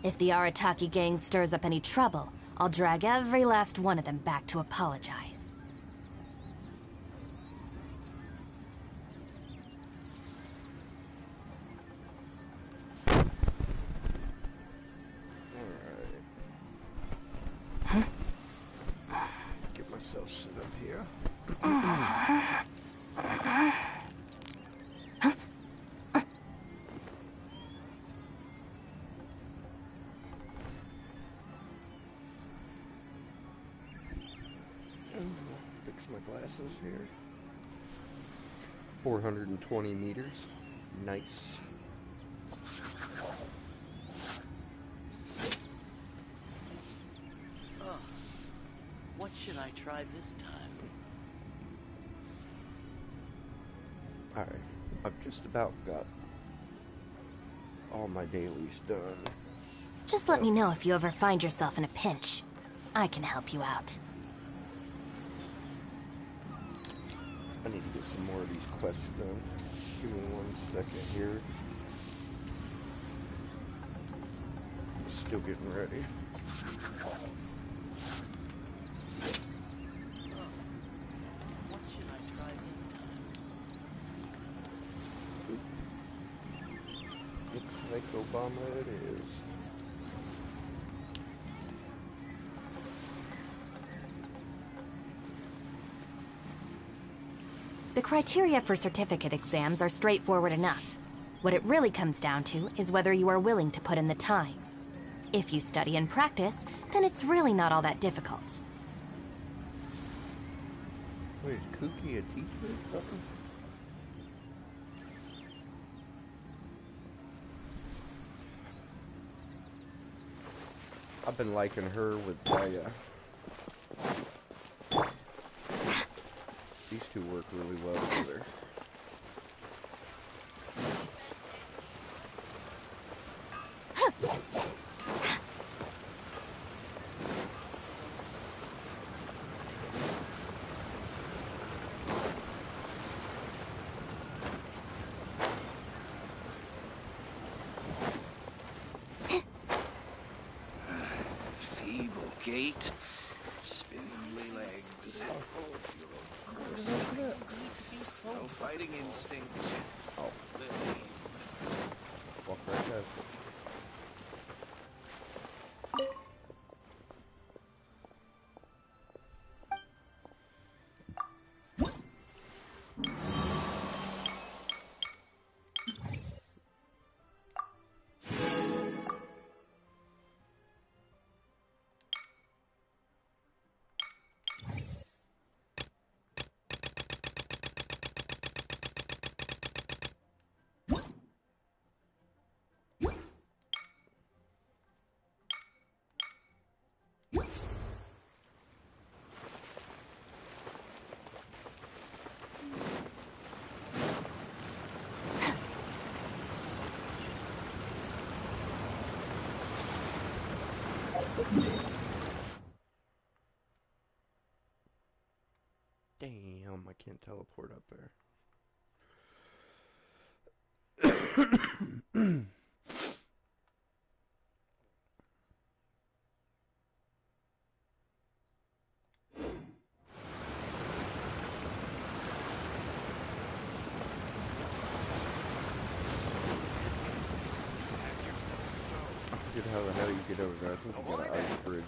If the Arataki gang stirs up any trouble, I'll drag every last one of them back to apologize. Get myself set up here. Fix my glasses here. 420 meters. Nice. What should I try this time? Alright, I've just about got all my dailies done. Just let me know if you ever find yourself in a pinch. I can help you out. I need to get some more of these quests done. Give me 1 second here. Still getting ready. What should I try this time? Looks like Obama it is. The criteria for certificate exams are straightforward enough. What it really comes down to is whether you are willing to put in the time. If you study and practice, then it's really not all that difficult. Wait, is Kooky a teacher or something? I've been liking her with Daya. These two work really well together. Feeble gait, spindly legs. No fighting instinct. Oh. Walk right there. Damn, I can't teleport up there. I forget how the hell you get over there. I think you got an ice bridge.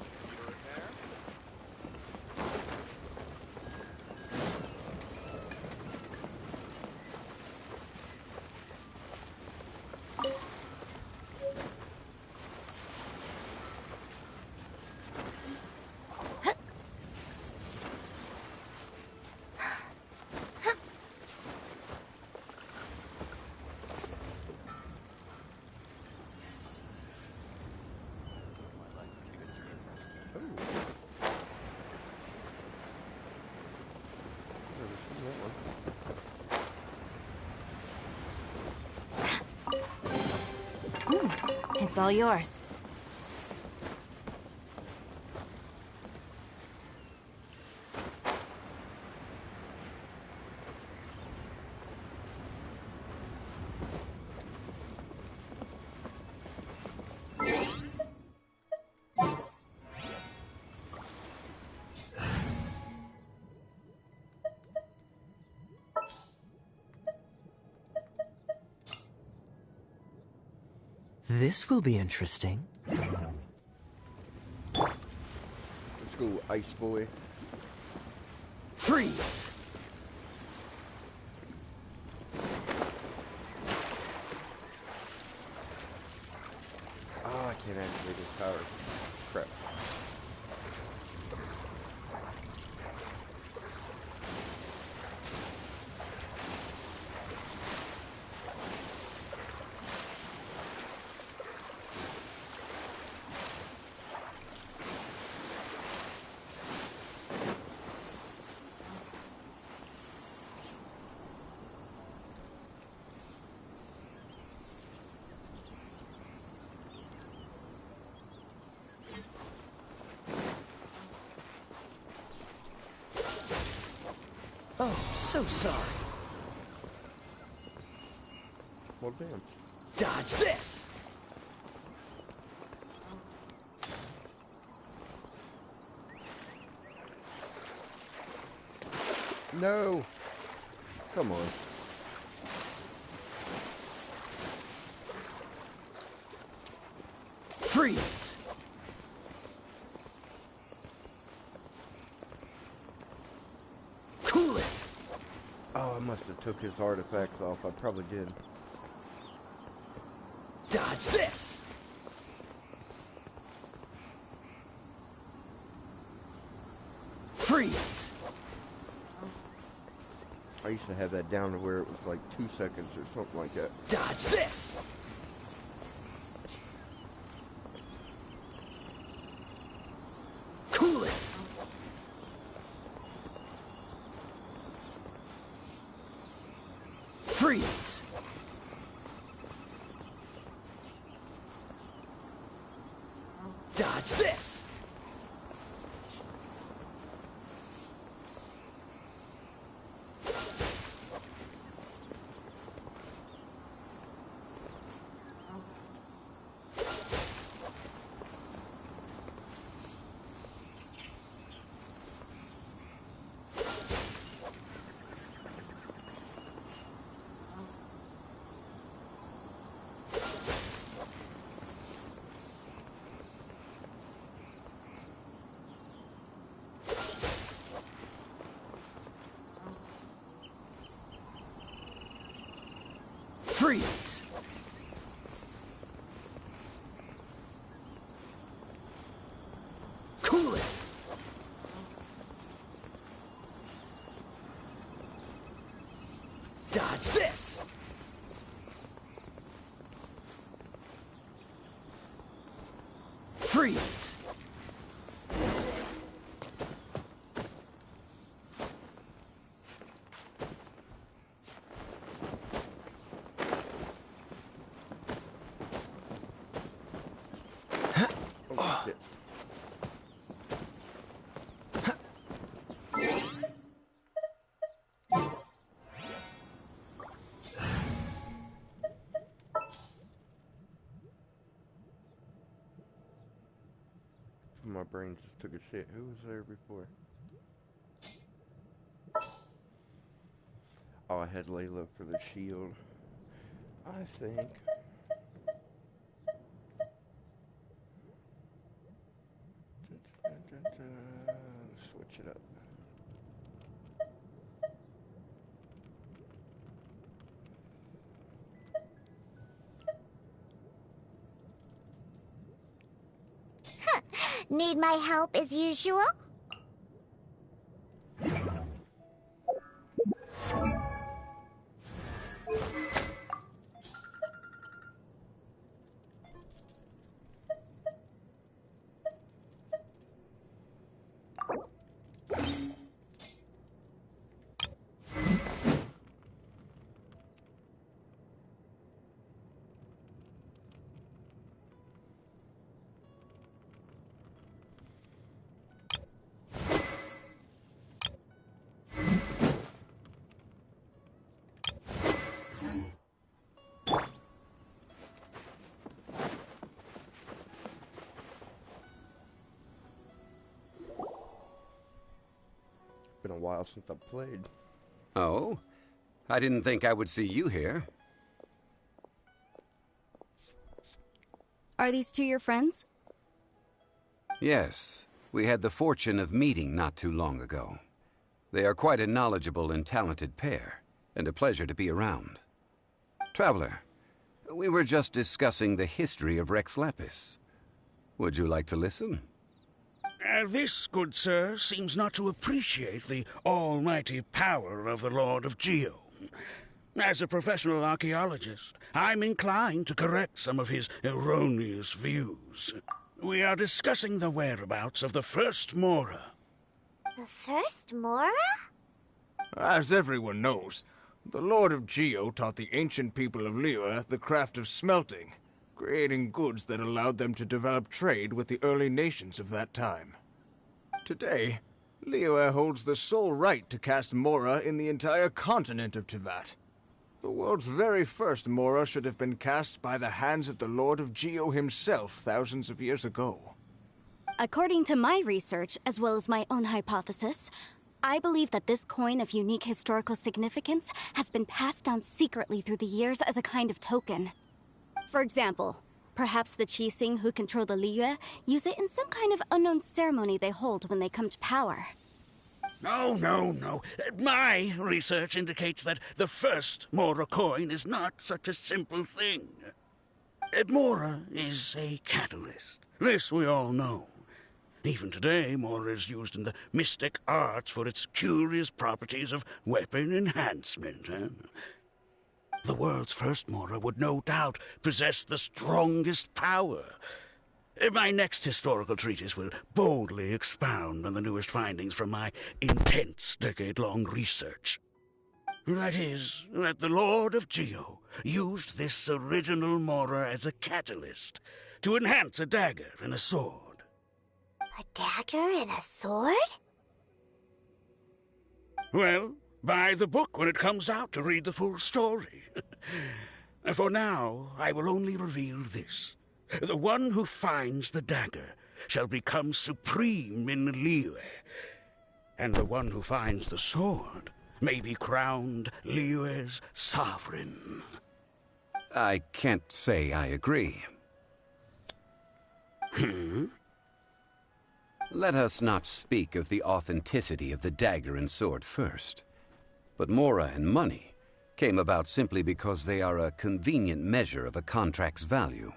It's all yours. This will be interesting. Let's go, Ice Boy. Freeze! Oh, I can't activate his power. Crap. Oh, so sorry. Well, damn. Dodge this! No! Come on. Freeze! Cool it! Oh, I must have took his artifacts off. I probably did. Dodge this! Freeze! I used to have that down to where it was like 2 seconds or something like that. Dodge this! Cool it! Freeze! Dodge this! Freeze! Cool it! Dodge this! Freeze! Oh, shit. My brain just took a shit. Who was there before? Oh, I had Layla for the shield, I think. Switch it up. Need my help as usual? Been a while since I've played. Oh? I didn't think I would see you here. Are these two your friends? Yes, we had the fortune of meeting not too long ago. They are quite a knowledgeable and talented pair, and a pleasure to be around. Traveler, we were just discussing the history of Rex Lapis. Would you like to listen? This, good sir, seems not to appreciate the almighty power of the Lord of Geo. As a professional archaeologist, I'm inclined to correct some of his erroneous views. We are discussing the whereabouts of the first Mora. The first Mora? As everyone knows, the Lord of Geo taught the ancient people of Liyue the craft of smelting, creating goods that allowed them to develop trade with the early nations of that time. Today, Liyue holds the sole right to cast Mora in the entire continent of Teyvat. The world's very first Mora should have been cast by the hands of the Lord of Geo himself thousands of years ago. According to my research, as well as my own hypothesis, I believe that this coin of unique historical significance has been passed down secretly through the years as a kind of token. For example, perhaps the Qixing who control the Liyue use it in some kind of unknown ceremony they hold when they come to power. No. My research indicates that the first Mora coin is not such a simple thing. Mora is a catalyst. This we all know. Even today, Mora is used in the mystic arts for its curious properties of weapon enhancement. The world's first Mora would no doubt possess the strongest power. My next historical treatise will boldly expound on the newest findings from my intense decade-long research. That is, that the Lord of Geo used this original Mora as a catalyst to enhance a dagger and a sword. A dagger and a sword? Well, buy the book when it comes out to read the full story. For now, I will only reveal this. The one who finds the dagger shall become supreme in Liyue, and the one who finds the sword may be crowned Liyue's sovereign. I can't say I agree. Let us not speak of the authenticity of the dagger and sword first. But Mora and money came about simply because they are a convenient measure of a contract's value.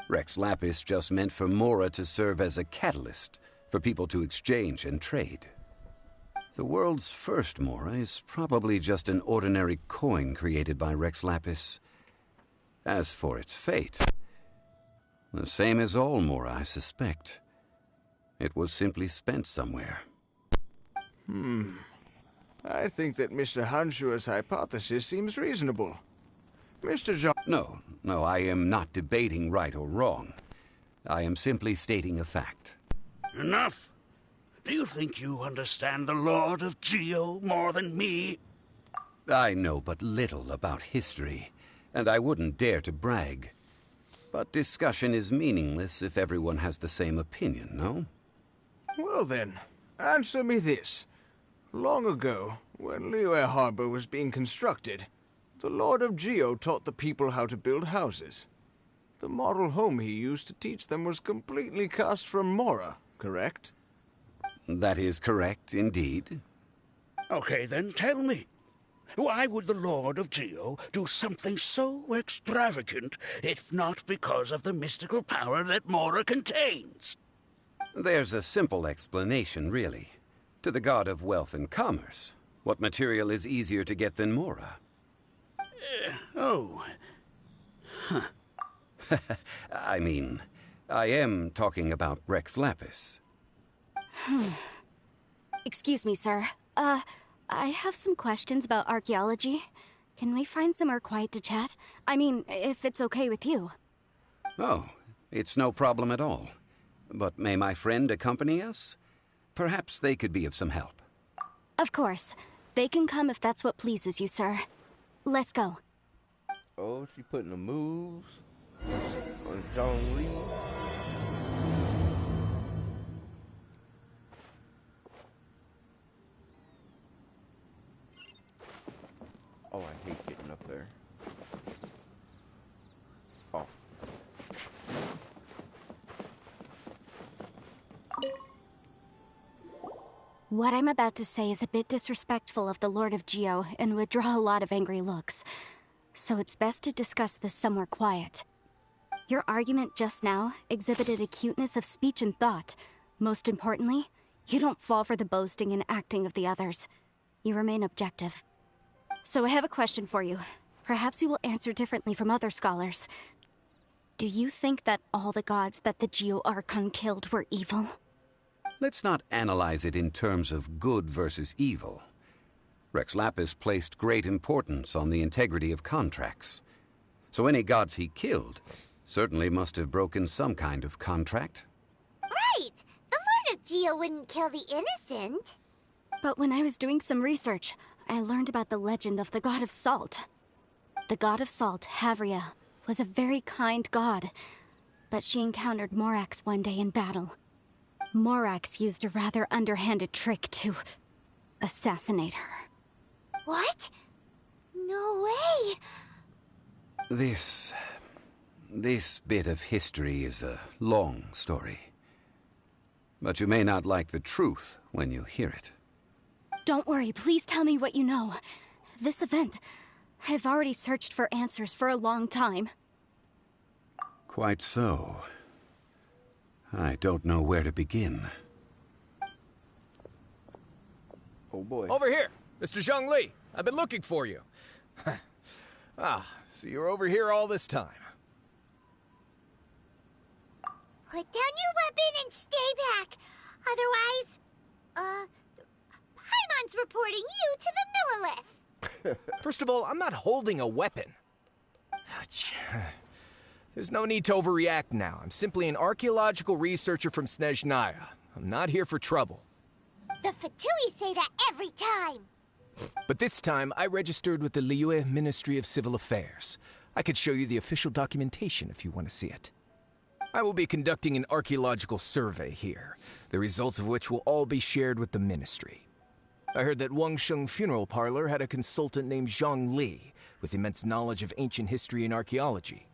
Rex Lapis just meant for Mora to serve as a catalyst for people to exchange and trade. The world's first Mora is probably just an ordinary coin created by Rex Lapis. As for its fate, the same as all Mora, I suspect. It was simply spent somewhere. I think that Mr. Hanshua's hypothesis seems reasonable. Mr. Jean... No, I am not debating right or wrong. I am simply stating a fact. Enough! Do you think you understand the Lord of Geo more than me? I know but little about history, and I wouldn't dare to brag. But discussion is meaningless if everyone has the same opinion, no? Well then, answer me this. Long ago, when Liyue Harbor was being constructed, the Lord of Geo taught the people how to build houses. The model home he used to teach them was completely cast from Mora, correct? That is correct, indeed. Okay, then tell me. Why would the Lord of Geo do something so extravagant, if not because of the mystical power that Mora contains? There's a simple explanation, really. To the god of wealth and commerce, what material is easier to get than Mora? I mean, I am talking about Rex Lapis. Excuse me, sir. I have some questions about archaeology. Can we find somewhere quiet to chat? I mean, if it's okay with you. Oh, it's no problem at all. But may my friend accompany us? Perhaps they could be of some help. Of course. They can come if that's what pleases you, sir. Let's go. Oh, she putting the moves on Zhongli. Oh, I hate getting up there. Oh. What I'm about to say is a bit disrespectful of the Lord of Geo and would draw a lot of angry looks. So it's best to discuss this somewhere quiet. Your argument just now exhibited acuteness of speech and thought. Most importantly, you don't fall for the boasting and acting of the others. You remain objective. So I have a question for you. Perhaps you will answer differently from other scholars. Do you think that all the gods that the Geo Archon killed were evil? Let's not analyze it in terms of good versus evil. Rex Lapis placed great importance on the integrity of contracts. So any gods he killed certainly must have broken some kind of contract. Right! The Lord of Geo wouldn't kill the innocent. But when I was doing some research, I learned about the legend of the god of salt. The god of salt, Havria, was a very kind god, but she encountered Morax one day in battle. Morax used a rather underhanded trick to assassinate her. What? No way! This bit of history is a long story. But you may not like the truth when you hear it. Don't worry, please tell me what you know. This event, I've already searched for answers for a long time. Quite so. I don't know where to begin. Oh boy. Over here! Mr. Zhongli! I've been looking for you. So you're over here all this time. Put down your weapon and stay back. Otherwise, Paimon's reporting you to the Millilith. First of all, I'm not holding a weapon. There's no need to overreact now. I'm simply an archaeological researcher from Snezhnaya. I'm not here for trouble. The Fatui say that every time. But this time, I registered with the Liyue Ministry of Civil Affairs. I could show you the official documentation if you want to see it. I will be conducting an archaeological survey here, the results of which will all be shared with the ministry. I heard that Wangsheng Funeral Parlor had a consultant named Zhang Li, with immense knowledge of ancient history and archaeology.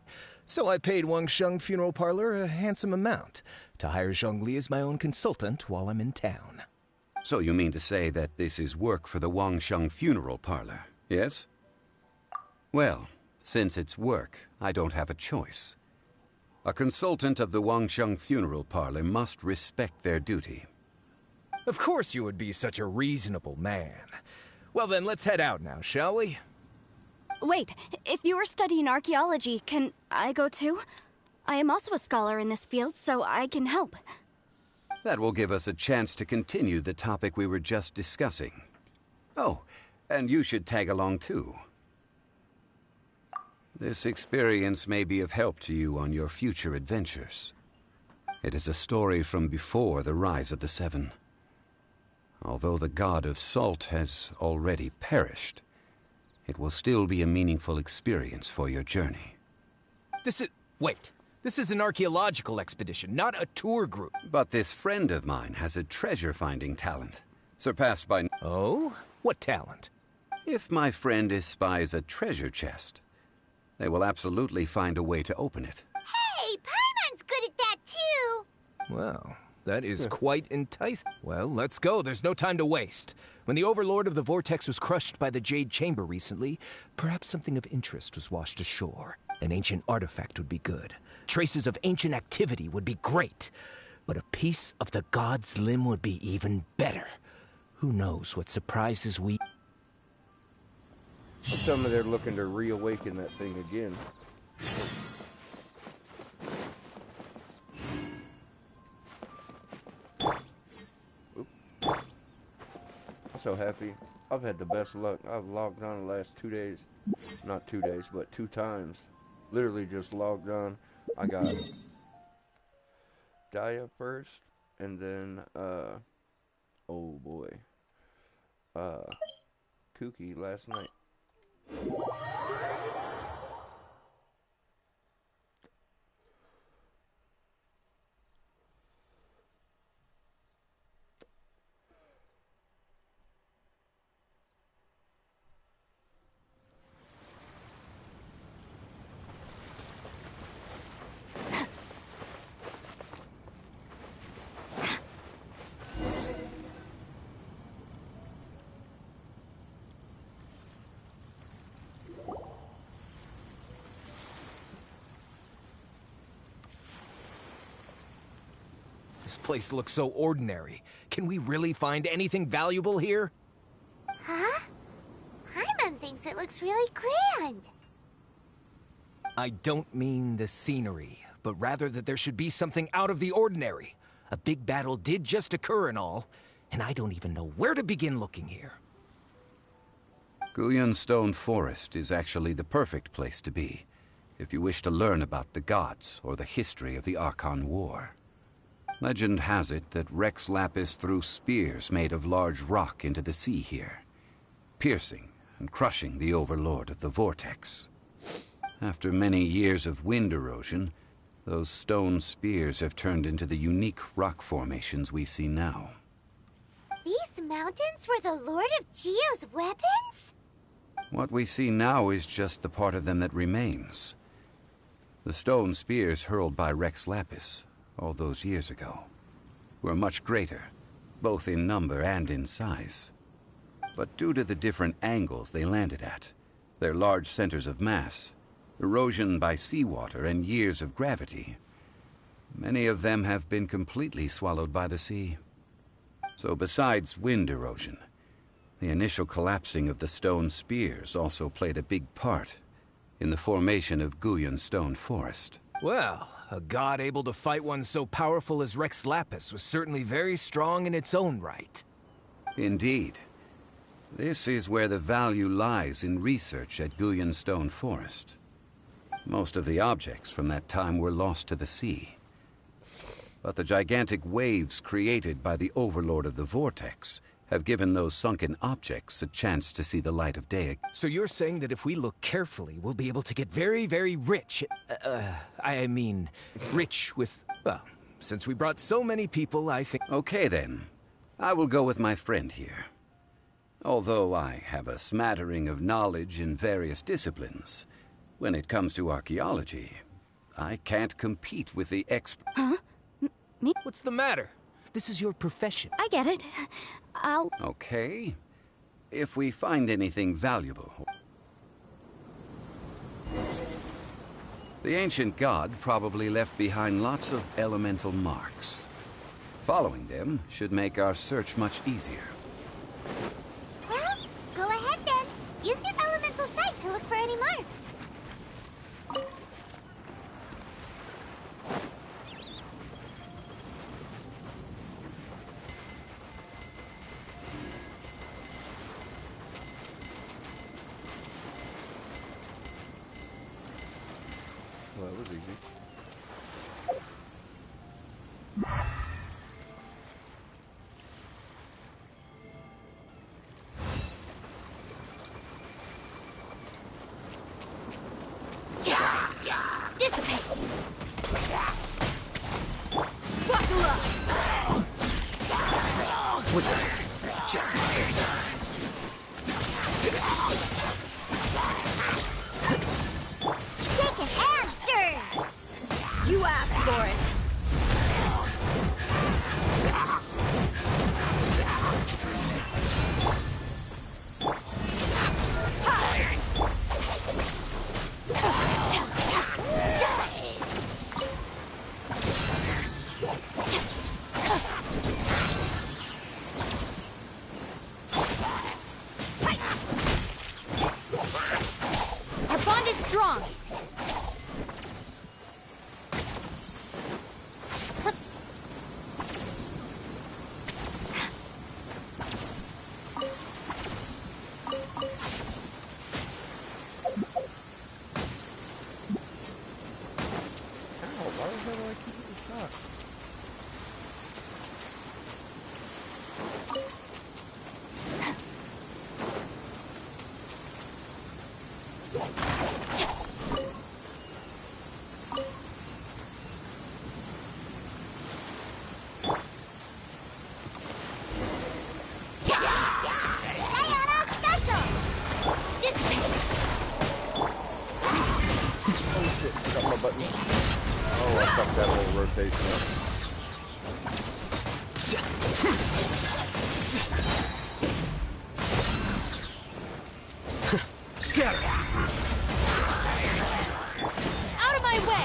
So I paid Wangsheng Funeral Parlor a handsome amount to hire Zhang Li as my own consultant while I'm in town. So you mean to say that this is work for the Wangsheng Funeral Parlor, yes? Well, since it's work, I don't have a choice. A consultant of the Wangsheng Funeral Parlor must respect their duty. Of course you would be such a reasonable man. Well then, let's head out now, shall we? Wait, if you are studying archaeology, can I go too? I am also a scholar in this field, so I can help. That will give us a chance to continue the topic we were just discussing. Oh, and you should tag along too. This experience may be of help to you on your future adventures. It is a story from before the rise of the Seven. Although the god of salt has already perished, it will still be a meaningful experience for your journey. Wait. This is an archaeological expedition, not a tour group. But this friend of mine has a treasure-finding talent, surpassed by... Oh? What talent? If my friend espies a treasure chest, they will absolutely find a way to open it. Hey, Paimon's good at that too. Well, that is quite enticing. Well, let's go. There's no time to waste. When the Overlord of the Vortex was crushed by the Jade Chamber recently, perhaps something of interest was washed ashore. An ancient artifact would be good. Traces of ancient activity would be great. But a piece of the god's limb would be even better. Who knows what surprises we... Some of they're looking to reawaken that thing again. Oop. I'm so happy. I've had the best luck. I've logged on the last 2 days. Not 2 days, but 2 times. Literally just logged on. I got Daya first, and then, oh boy, Kooky last night. This place looks so ordinary. Can we really find anything valuable here? Huh? Paimon thinks it looks really grand. I don't mean the scenery, but rather that there should be something out of the ordinary. A big battle did just occur and all, and I don't even know where to begin looking here. Guyun Stone Forest is actually the perfect place to be, if you wish to learn about the gods or the history of the Archon War. Legend has it that Rex Lapis threw spears made of large rock into the sea here, piercing and crushing the Overlord of the Vortex. After many years of wind erosion, those stone spears have turned into the unique rock formations we see now. These mountains were the Lord of Geo's weapons? What we see now is just the part of them that remains. The stone spears hurled by Rex Lapis all those years ago were much greater, both in number and in size. But due to the different angles they landed at, their large centers of mass, erosion by seawater, and years of gravity, many of them have been completely swallowed by the sea. So besides wind erosion, the initial collapsing of the stone spears also played a big part in the formation of Guyun Stone Forest. Well, a god able to fight one so powerful as Rex Lapis was certainly very strong in its own right. Indeed. This is where the value lies in research at Guyun Stone Forest. Most of the objects from that time were lost to the sea. But the gigantic waves created by the Overlord of the Vortex have given those sunken objects a chance to see the light of day. So you're saying that if we look carefully, we'll be able to get very, very rich. I mean, rich with... Well, since we brought so many people, I think... Okay then. I will go with my friend here. Although I have a smattering of knowledge in various disciplines, when it comes to archaeology, I can't compete with the expert. Huh? Me? What's the matter? This is your profession. I get it. I'll... Okay. If we find anything valuable... The ancient god probably left behind lots of elemental marks. Following them should make our search much easier. Well, go ahead then. Use your elemental sight to look for any marks. Well, that was easy. Dissipate! Buckle up! Take an hamster! You asked for it! Our bond is strong! Ow, why the hell do I keep getting shot? Sayonara special! Dissipate! Oh shit, forgot my button. Oh, I fucked that whole rotation up. Scatter! Out of my way!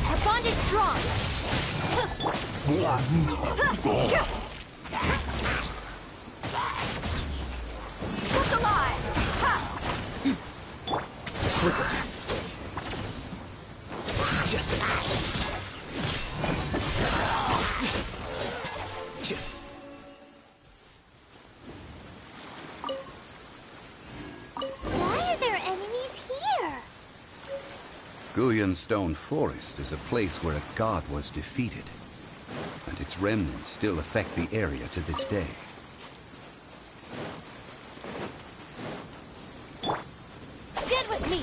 Our bond is strong! Look alive! Quicker. Why are there enemies here? Guyan Stone Forest is a place where a god was defeated, and its remnants still affect the area to this day. Get with me!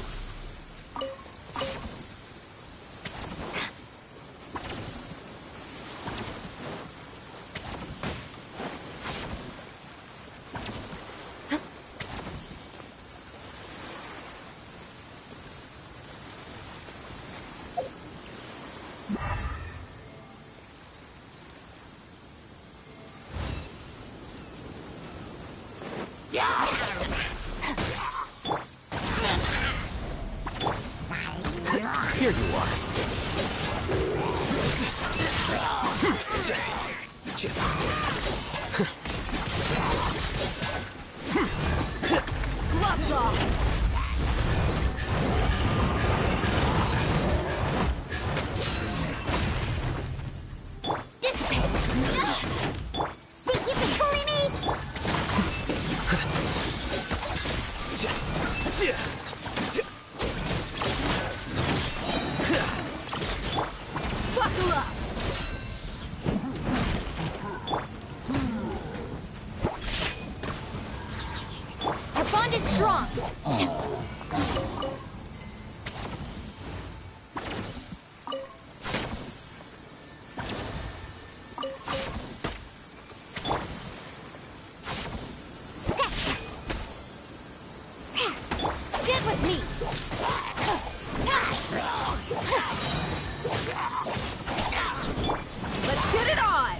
Here you are. Gloves off! Think you can bully me? Buckle up! Our bond is strong! Get with me! Let's get it on!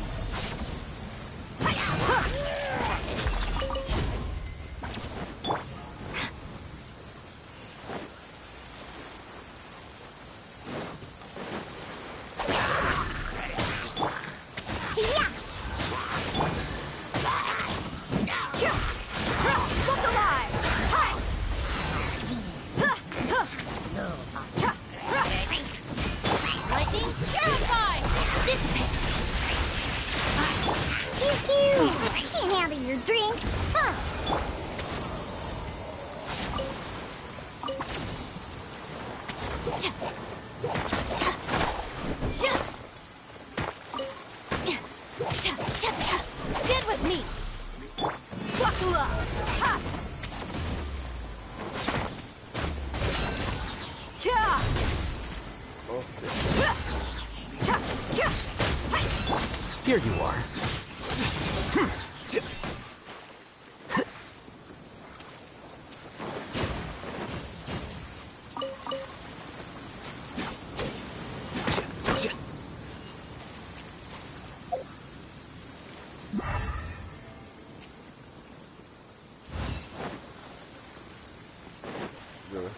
Look alive! Lightning, purify! Dissipate! Pew! Can't handle your drink, huh? Get with me! Buckle up! Ha! Yeah! Oh, Here you are. good.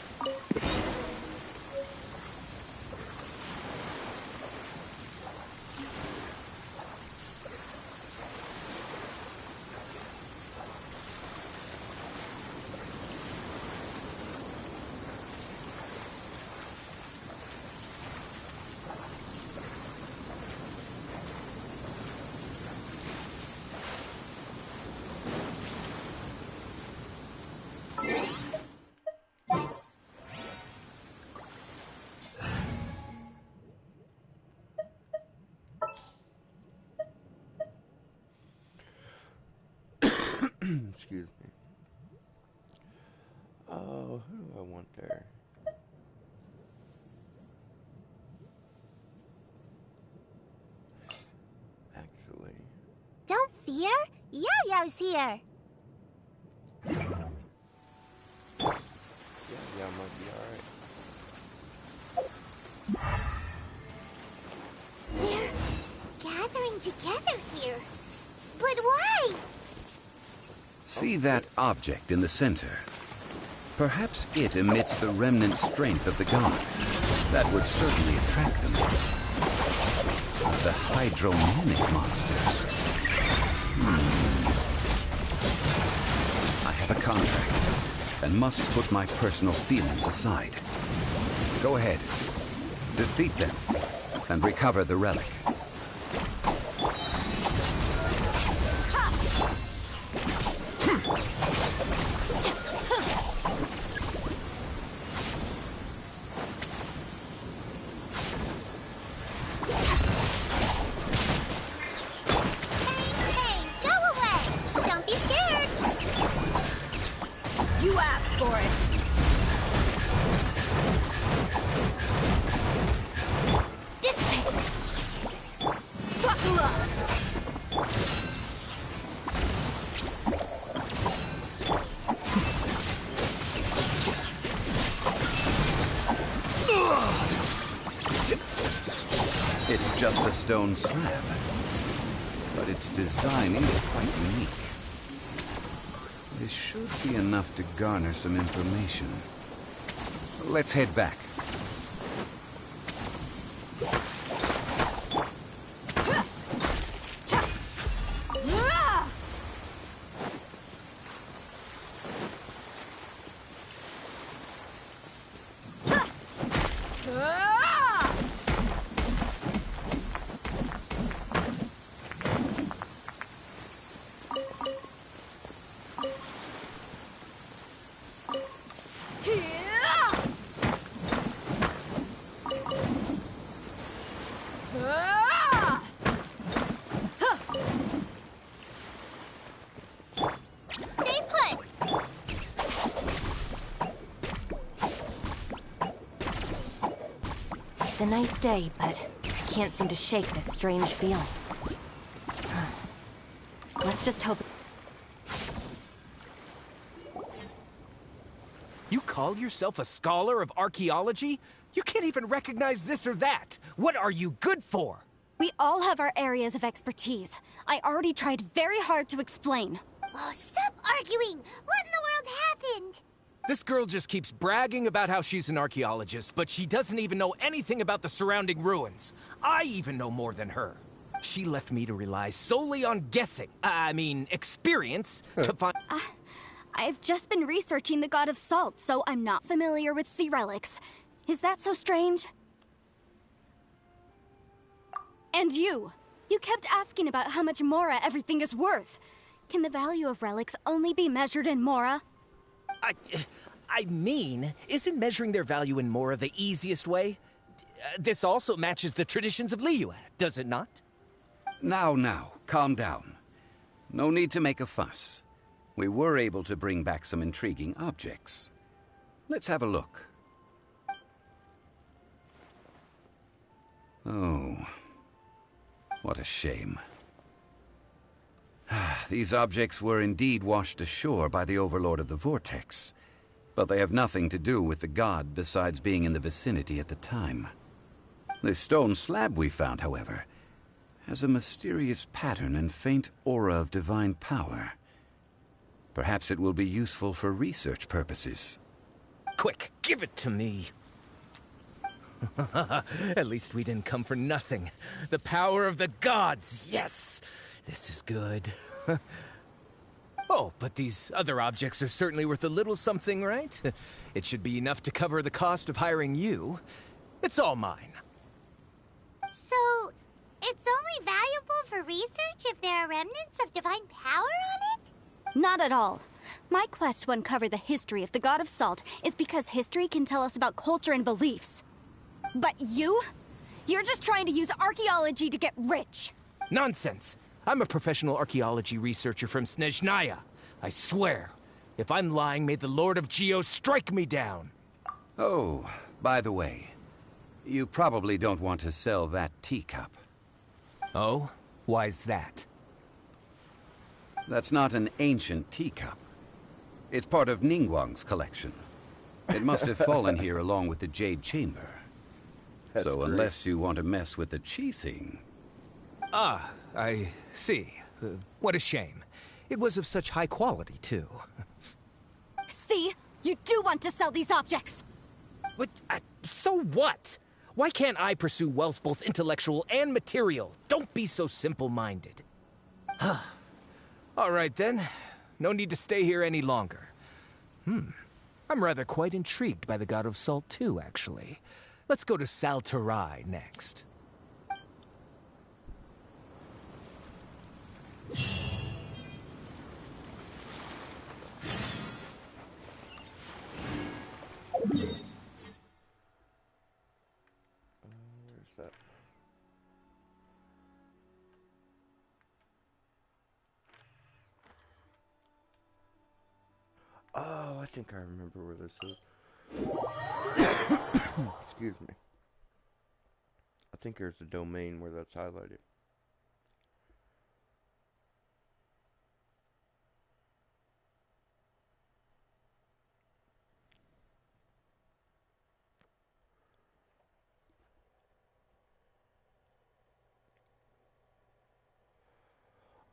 Excuse me. Oh, who do I want there? Actually, Don't fear. Yo-Yo's here. yeah, might be alright. They're gathering together here. But why? See that object in the center? Perhaps it emits the remnant strength of the god. That would certainly attract them. the hydromanic monsters. I have a contract, and must put my personal feelings aside. Go ahead. Defeat them, and recover the relic. It's just a stone slab, but its design is quite unique. This should be enough to garner some information. Let's head back. It's a nice day, but I can't seem to shake this strange feeling. Let's just hope... You call yourself a scholar of archaeology? You can't even recognize this or that. What are you good for? We all have our areas of expertise. I already tried very hard to explain. Oh, stop arguing! What in the world happened? This girl just keeps bragging about how she's an archaeologist, but she doesn't even know anything about the surrounding ruins. I even know more than her. She left me to rely solely on guessing. I mean, experience, to find... I've just been researching the God of Salt, so I'm not familiar with sea relics. Is that so strange? And you kept asking about how much Mora everything is worth. Can the value of relics only be measured in Mora? I mean, isn't measuring their value in Mora the easiest way? This also matches the traditions of Liyue, does it not? Now, calm down. No need to make a fuss. We were able to bring back some intriguing objects. Let's have a look. Oh, what a shame. These objects were indeed washed ashore by the Overlord of the Vortex, but they have nothing to do with the god besides being in the vicinity at the time. This stone slab we found, however, has a mysterious pattern and faint aura of divine power. Perhaps it will be useful for research purposes. Quick, give it to me. At least we didn't come for nothing. The power of the gods, yes! This is good. Oh, but these other objects are certainly worth a little something, right? It should be enough to cover the cost of hiring you. It's all mine. So, it's only valuable for research if there are remnants of divine power on it? Not at all. My quest to uncover the history of the God of Salt is because history can tell us about culture and beliefs. But you're just trying to use archaeology to get rich. Nonsense. I'm a professional archaeology researcher from Snezhnaya. I swear, if I'm lying, may the Lord of Geo strike me down. Oh, by the way, you probably don't want to sell that teacup. Oh? Why's that? That's not an ancient teacup. It's part of Ningguang's collection. It must have fallen here along with the Jade Chamber. So unless you want to mess with the Qixing... Ah, I see. What a shame. It was of such high quality, too. See? You do want to sell these objects! But, so what? Why can't I pursue wealth both intellectual and material? Don't be so simple-minded. All right, then. No need to stay here any longer. I'm rather quite intrigued by the God of Salt too, actually. Let's go to Saltarai next. Where's that? Oh, I think I remember where this is. Excuse me. I think there's a domain where that's highlighted.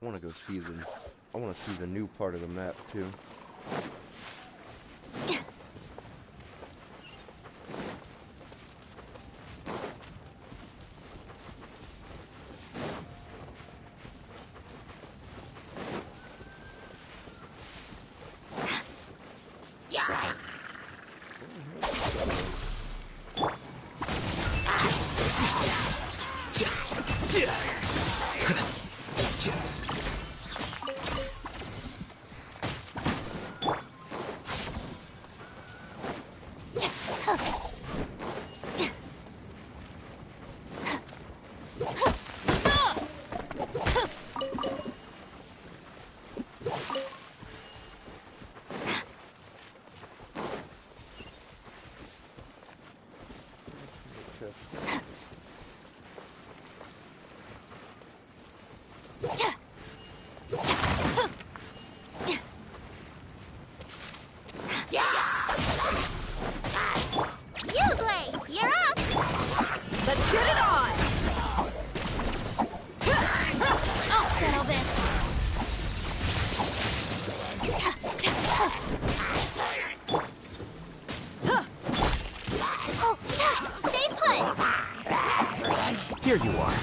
I want to go see I want to see the new part of the map too. Here you are.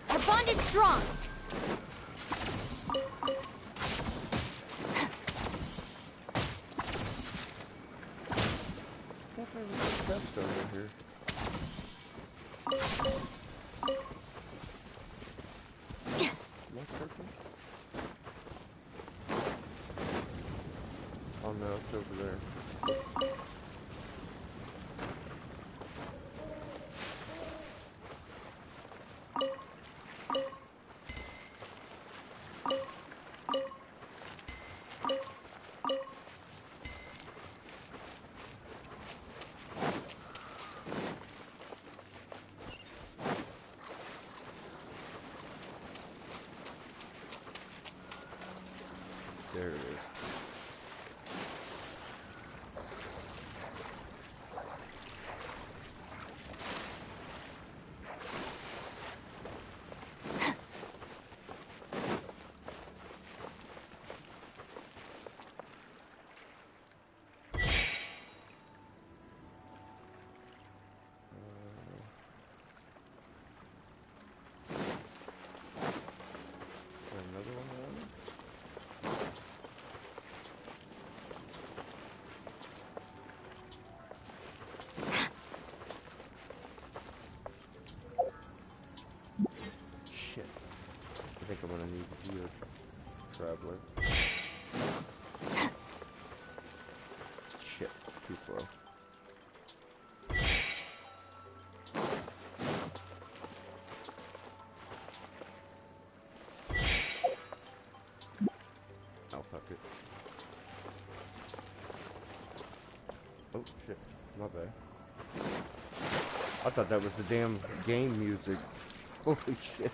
Our bond is strong. Over here. Oh no, it's over there. There it is. Another one around? Shit. I think I'm gonna need you, Traveler. Shit, too slow. Oh, fuck it. Oh, shit. My bad. I thought that was the damn game music. Holy shit.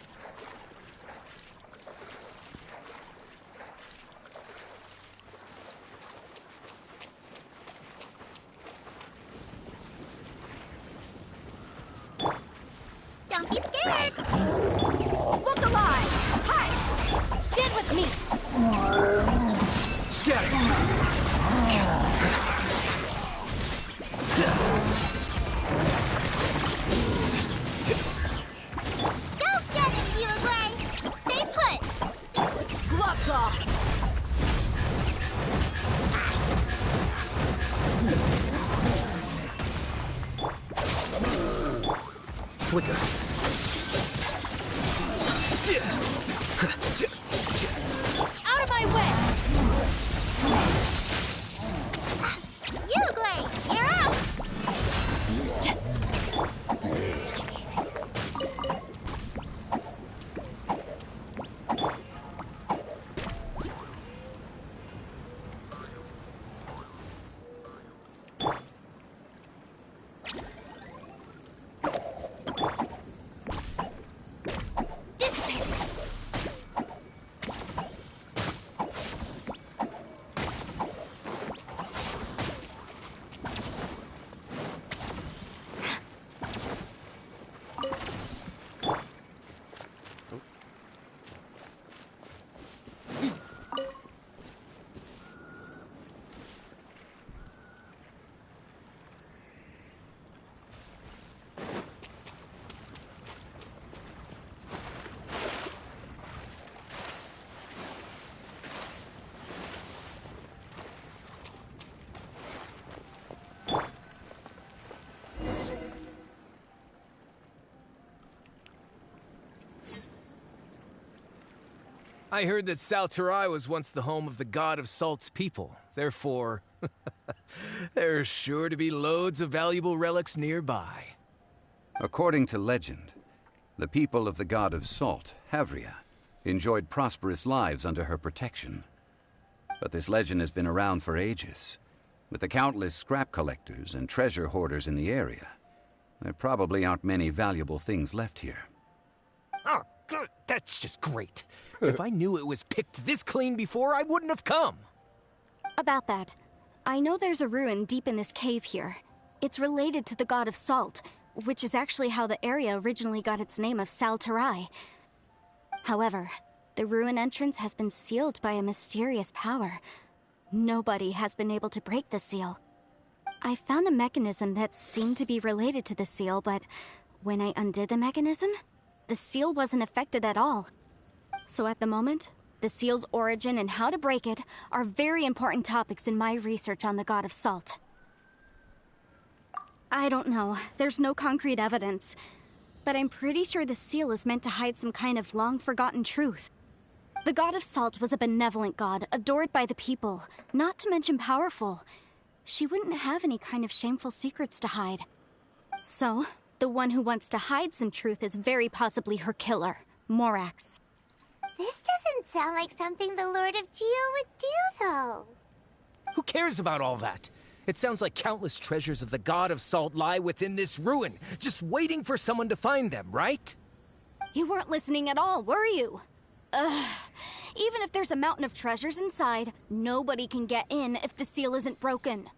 Don't be scared. Look alive! Hi! Stand with me! Scatter! Go get him, Uruguay! Stay put! Gloves off! Flicker. Out of my way! Uruguay, you're up! I heard that Salterai was once the home of the god of Salt's people. Therefore, there's sure to be loads of valuable relics nearby. According to legend, the people of the god of Salt, Havria, enjoyed prosperous lives under her protection. But this legend has been around for ages. With the countless scrap collectors and treasure hoarders in the area, there probably aren't many valuable things left here. Oh, good. That's just great. If I knew it was picked this clean before, I wouldn't have come. About that, I know there's a ruin deep in this cave here. It's related to the god of Salt, which is actually how the area originally got its name of Salterai. However, the ruin entrance has been sealed by a mysterious power. Nobody has been able to break the seal. I found a mechanism that seemed to be related to the seal, but when I undid the mechanism, the seal wasn't affected at all. So at the moment, the seal's origin and how to break it are very important topics in my research on the god of Salt. I don't know, there's no concrete evidence, but I'm pretty sure the seal is meant to hide some kind of long-forgotten truth. The god of Salt was a benevolent god, adored by the people, not to mention powerful. She wouldn't have any kind of shameful secrets to hide. So, the one who wants to hide some truth is very possibly her killer, Morax. This doesn't sound like something the Lord of Geo would do, though. Who cares about all that? It sounds like countless treasures of the god of Salt lie within this ruin, just waiting for someone to find them, right? You weren't listening at all, were you? Ugh. Even if there's a mountain of treasures inside, nobody can get in if the seal isn't broken.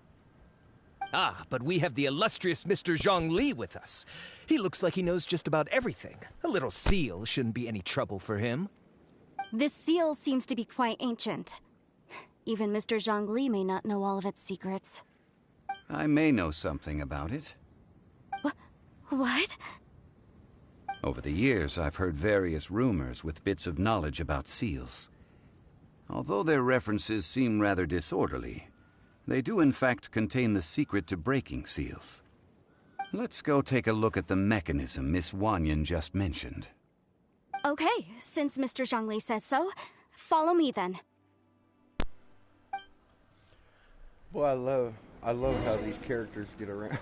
Ah, but we have the illustrious Mr. Zhongli with us. He looks like he knows just about everything. A little seal shouldn't be any trouble for him. This seal seems to be quite ancient. Even Mr. Zhongli may not know all of its secrets. I may know something about it. What? Over the years, I've heard various rumors with bits of knowledge about seals. Although their references seem rather disorderly, they do in fact contain the secret to breaking seals. Let's go take a look at the mechanism Miss Wanyan just mentioned. Okay, since Mr. Zhongli says so, follow me then. Well, I love how these characters get around.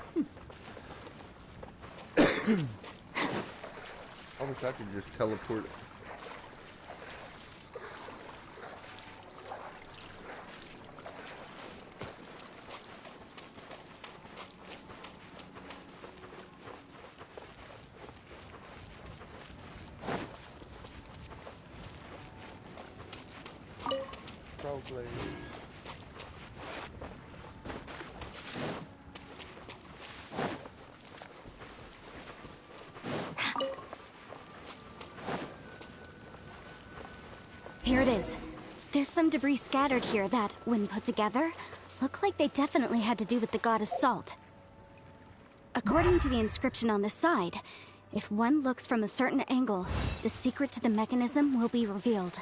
I wish I could just teleport. Probably. Here it is. There's some debris scattered here that, when put together, look like they definitely had to do with the god of salt. According to the inscription on the side, if one looks from a certain angle, the secret to the mechanism will be revealed.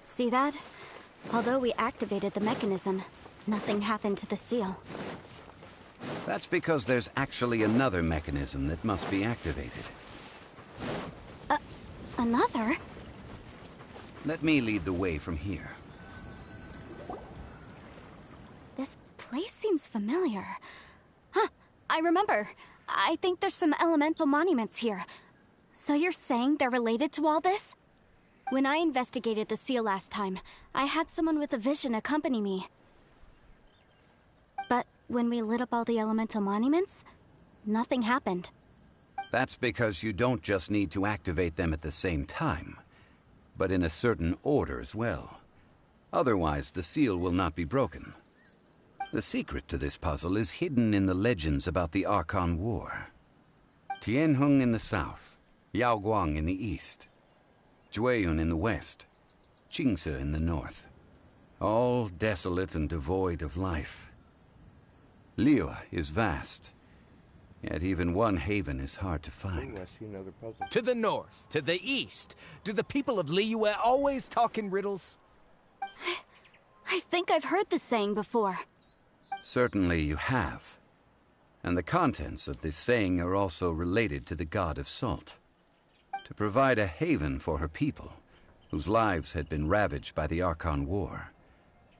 See that? Although we activated the mechanism, nothing happened to the seal. That's because there's actually another mechanism that must be activated. Another? Let me lead the way from here. This place seems familiar. Huh, I remember. I think there's some elemental monuments here. So you're saying they're related to all this? When I investigated the seal last time, I had someone with a vision accompany me. But when we lit up all the elemental monuments, nothing happened. That's because you don't just need to activate them at the same time, but in a certain order as well. Otherwise, the seal will not be broken. The secret to this puzzle is hidden in the legends about the Archon War. Tianheng in the south, Yaoguang in the east, Jueyun in the west, Qingce in the north. All desolate and devoid of life. Liyue is vast, yet even one haven is hard to find. Ooh, I see another puzzle. To the north, to the east. Do the people of Liyue always talk in riddles? I think I've heard this saying before. Certainly you have. And the contents of this saying are also related to the god of salt. To provide a haven for her people, whose lives had been ravaged by the Archon War,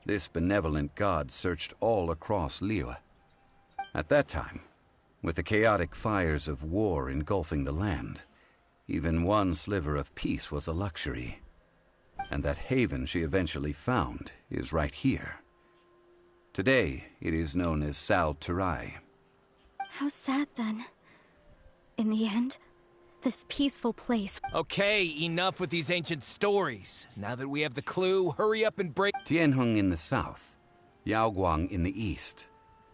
this benevolent god searched all across Liyue. At that time, with the chaotic fires of war engulfing the land, even one sliver of peace was a luxury. And that haven she eventually found is right here. Today, it is known as Sal Turai. How sad, then. In the end, this peaceful place... Okay, enough with these ancient stories. Now that we have the clue, hurry up and break... Tianheng in the south, Yaoguang in the east,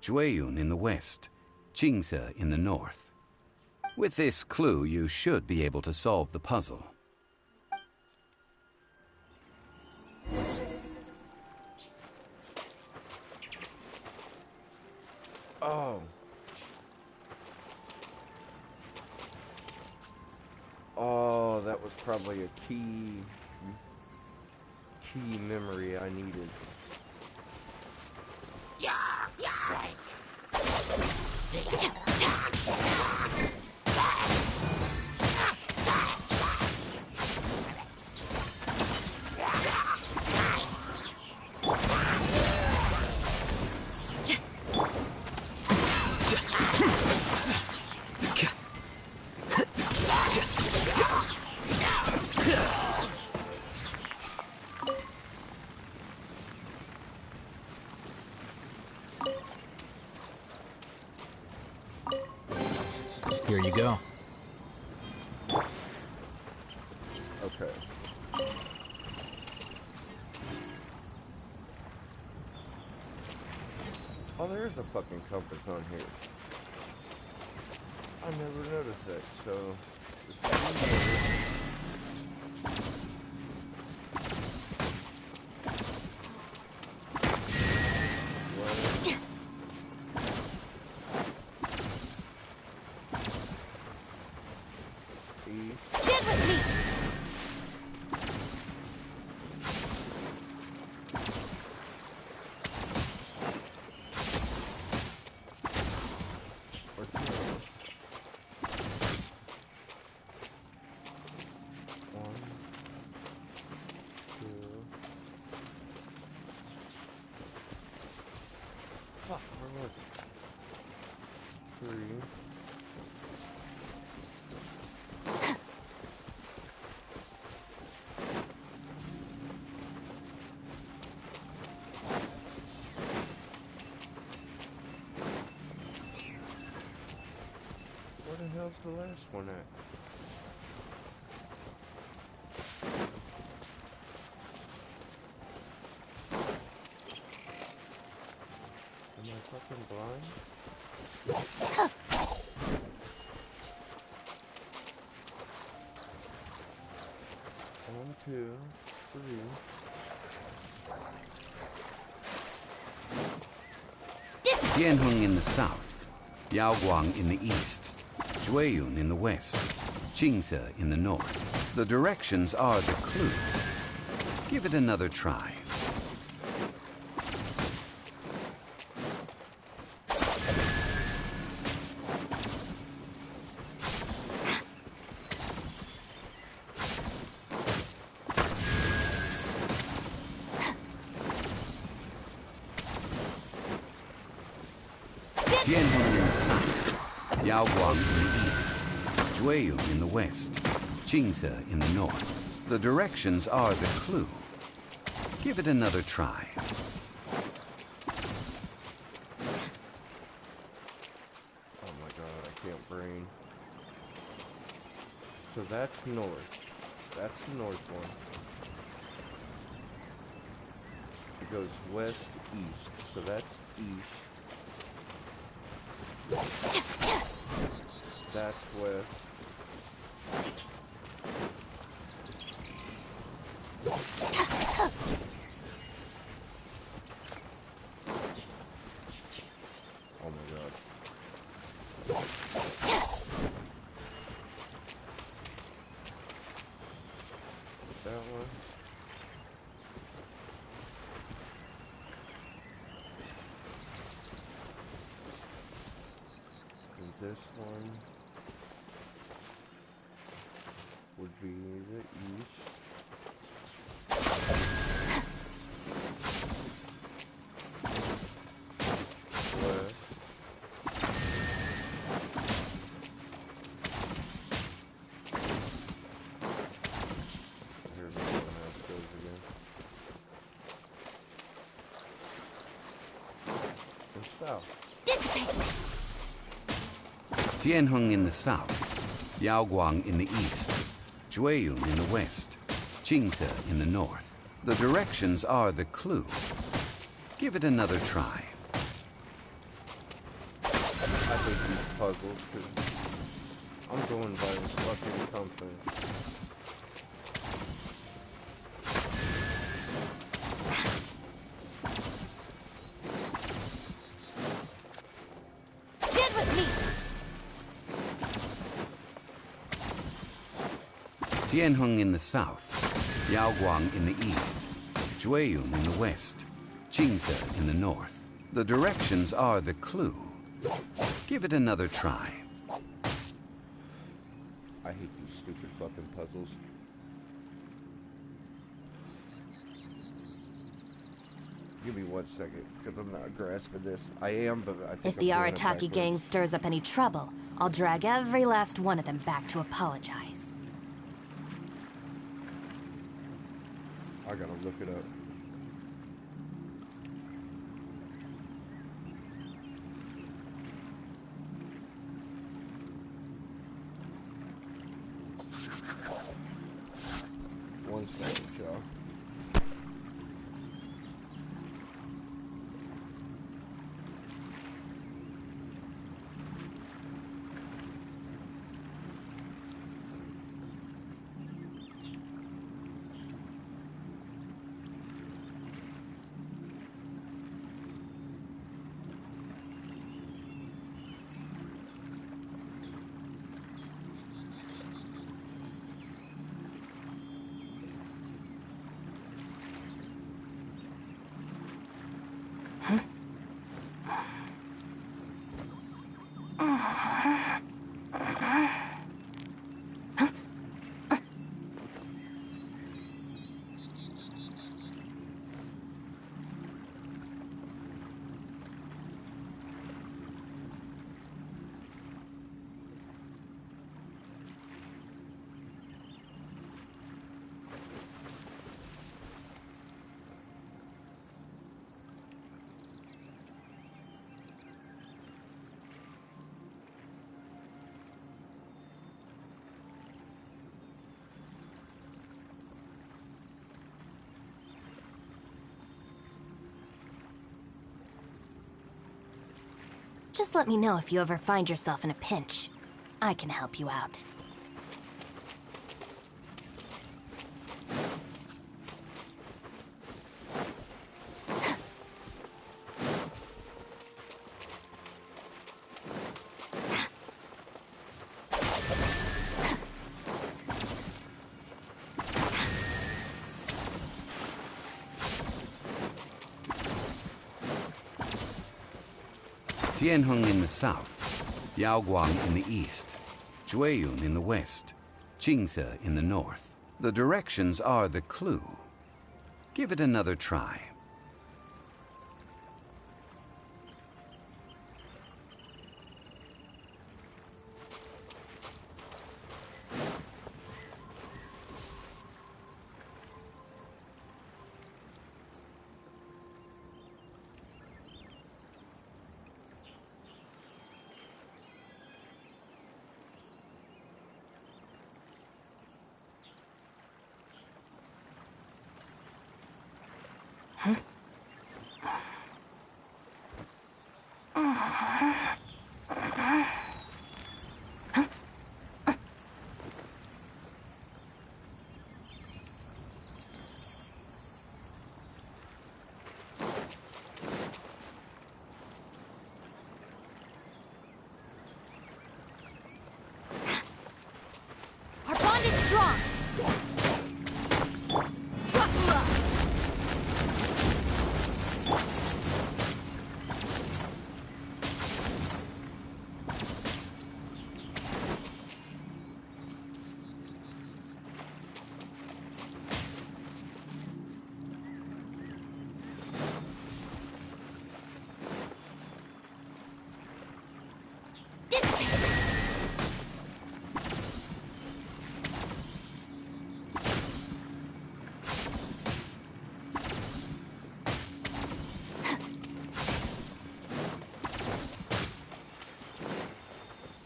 Jueyun in the west, Qingce in the north. With this clue, you should be able to solve the puzzle. Oh. Oh, that was probably a key memory I needed. Here you go. Okay. Oh, there is a fucking compass on here. I never noticed that, so... Fuck, where was it? 3. Where the hell's the last one at? Am I fucking blind? 2, 3. Tianheng in the south, Yaoguang in the east, Jueyun in the west, Qingce in the north. The directions are the clue. Give it another try. Tianheng in the south, Yaoguang in the east, Jueyun in the west, Qingce in the north. The directions are the clue. Give it another try. Oh my god, I can't brain. So that's north. That's the north one. It goes west, east. So that's east. That's west. Oh my god. That one. And this one would be the east. West. Here's where someone else goes again. And south. Tianheng in the south, Yaoguang in the east, Jueyun in the west, Qingce in the north. The directions are the clue. Give it another try. I hate these puzzles because I'm going by this fucking compass. Get with me! Tianheng in the south, Yaoguang in the east, Jueyun in the west, Qingce in the north. The directions are the clue. Give it another try. I hate these stupid fucking puzzles. Give me 1 second, because I'm not grasping this. I am, but I think If I'm the doing it Arataki backwards. gang stirs up any trouble, I'll drag every last one of them back to apologize. I gotta look it up. One second, y'all. Just let me know if you ever find yourself in a pinch. I can help you out. Tianheng in the south, Yaoguang in the east, Jueyun in the west, Jingze in the north. The directions are the clue. Give it another try. Our bond is strong. Dracula!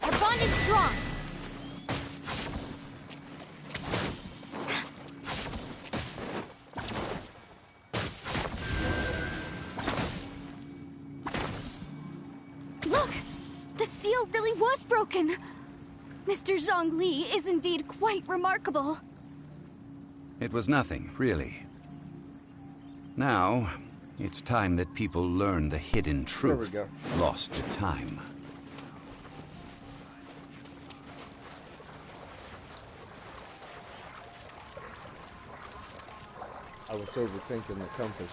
Our bond is strong. Look! The seal really was broken! Mr. Zhongli is indeed quite remarkable. It was nothing, really. Now, it's time that people learn the hidden truth lost to time. I was overthinking the compass.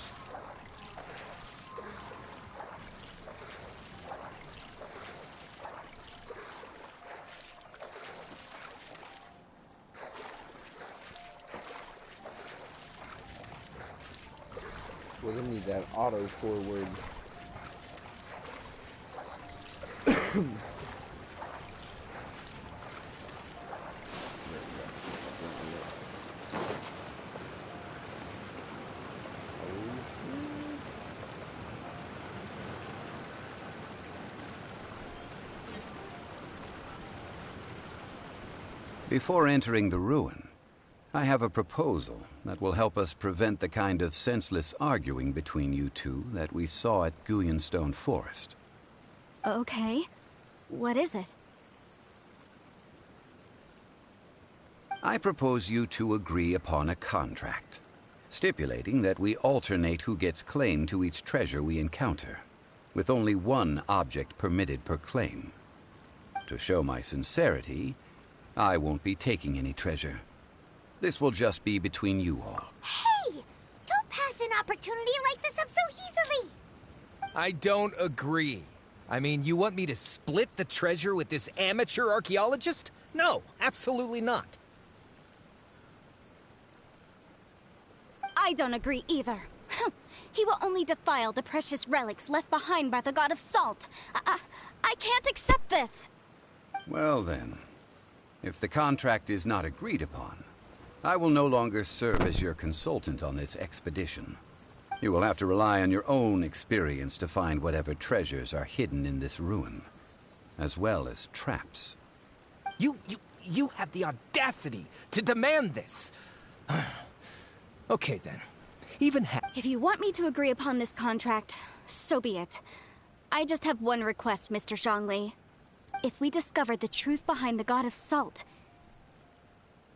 Well, they need that auto forward. Before entering the ruin, I have a proposal that will help us prevent the kind of senseless arguing between you two that we saw at Guyenstone Forest. Okay. What is it? I propose you two agree upon a contract, stipulating that we alternate who gets claim to each treasure we encounter, with only one object permitted per claim. To show my sincerity, I won't be taking any treasure. This will just be between you all. Hey! Don't pass an opportunity like this up so easily! I don't agree. I mean, you want me to split the treasure with this amateur archaeologist? No, absolutely not. I don't agree either. He will only defile the precious relics left behind by the god of salt. I can't accept this! Well then, if the contract is not agreed upon, I will no longer serve as your consultant on this expedition. You will have to rely on your own experience to find whatever treasures are hidden in this ruin, as well as traps. You have the audacity to demand this. Okay then. If you want me to agree upon this contract, so be it. I just have one request, Mr. Zhongli. If we discover the truth behind the god of salt,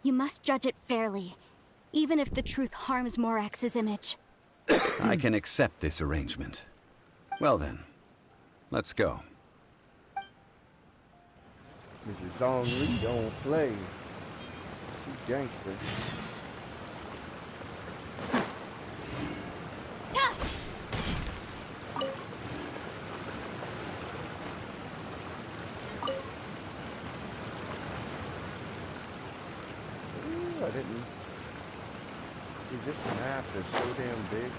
you must judge it fairly, even if the truth harms Morax's image. I can accept this arrangement. Well then, let's go. Mrs. Dong Lee don't play. She's gangster. I didn't. Dude, this map is so damn big.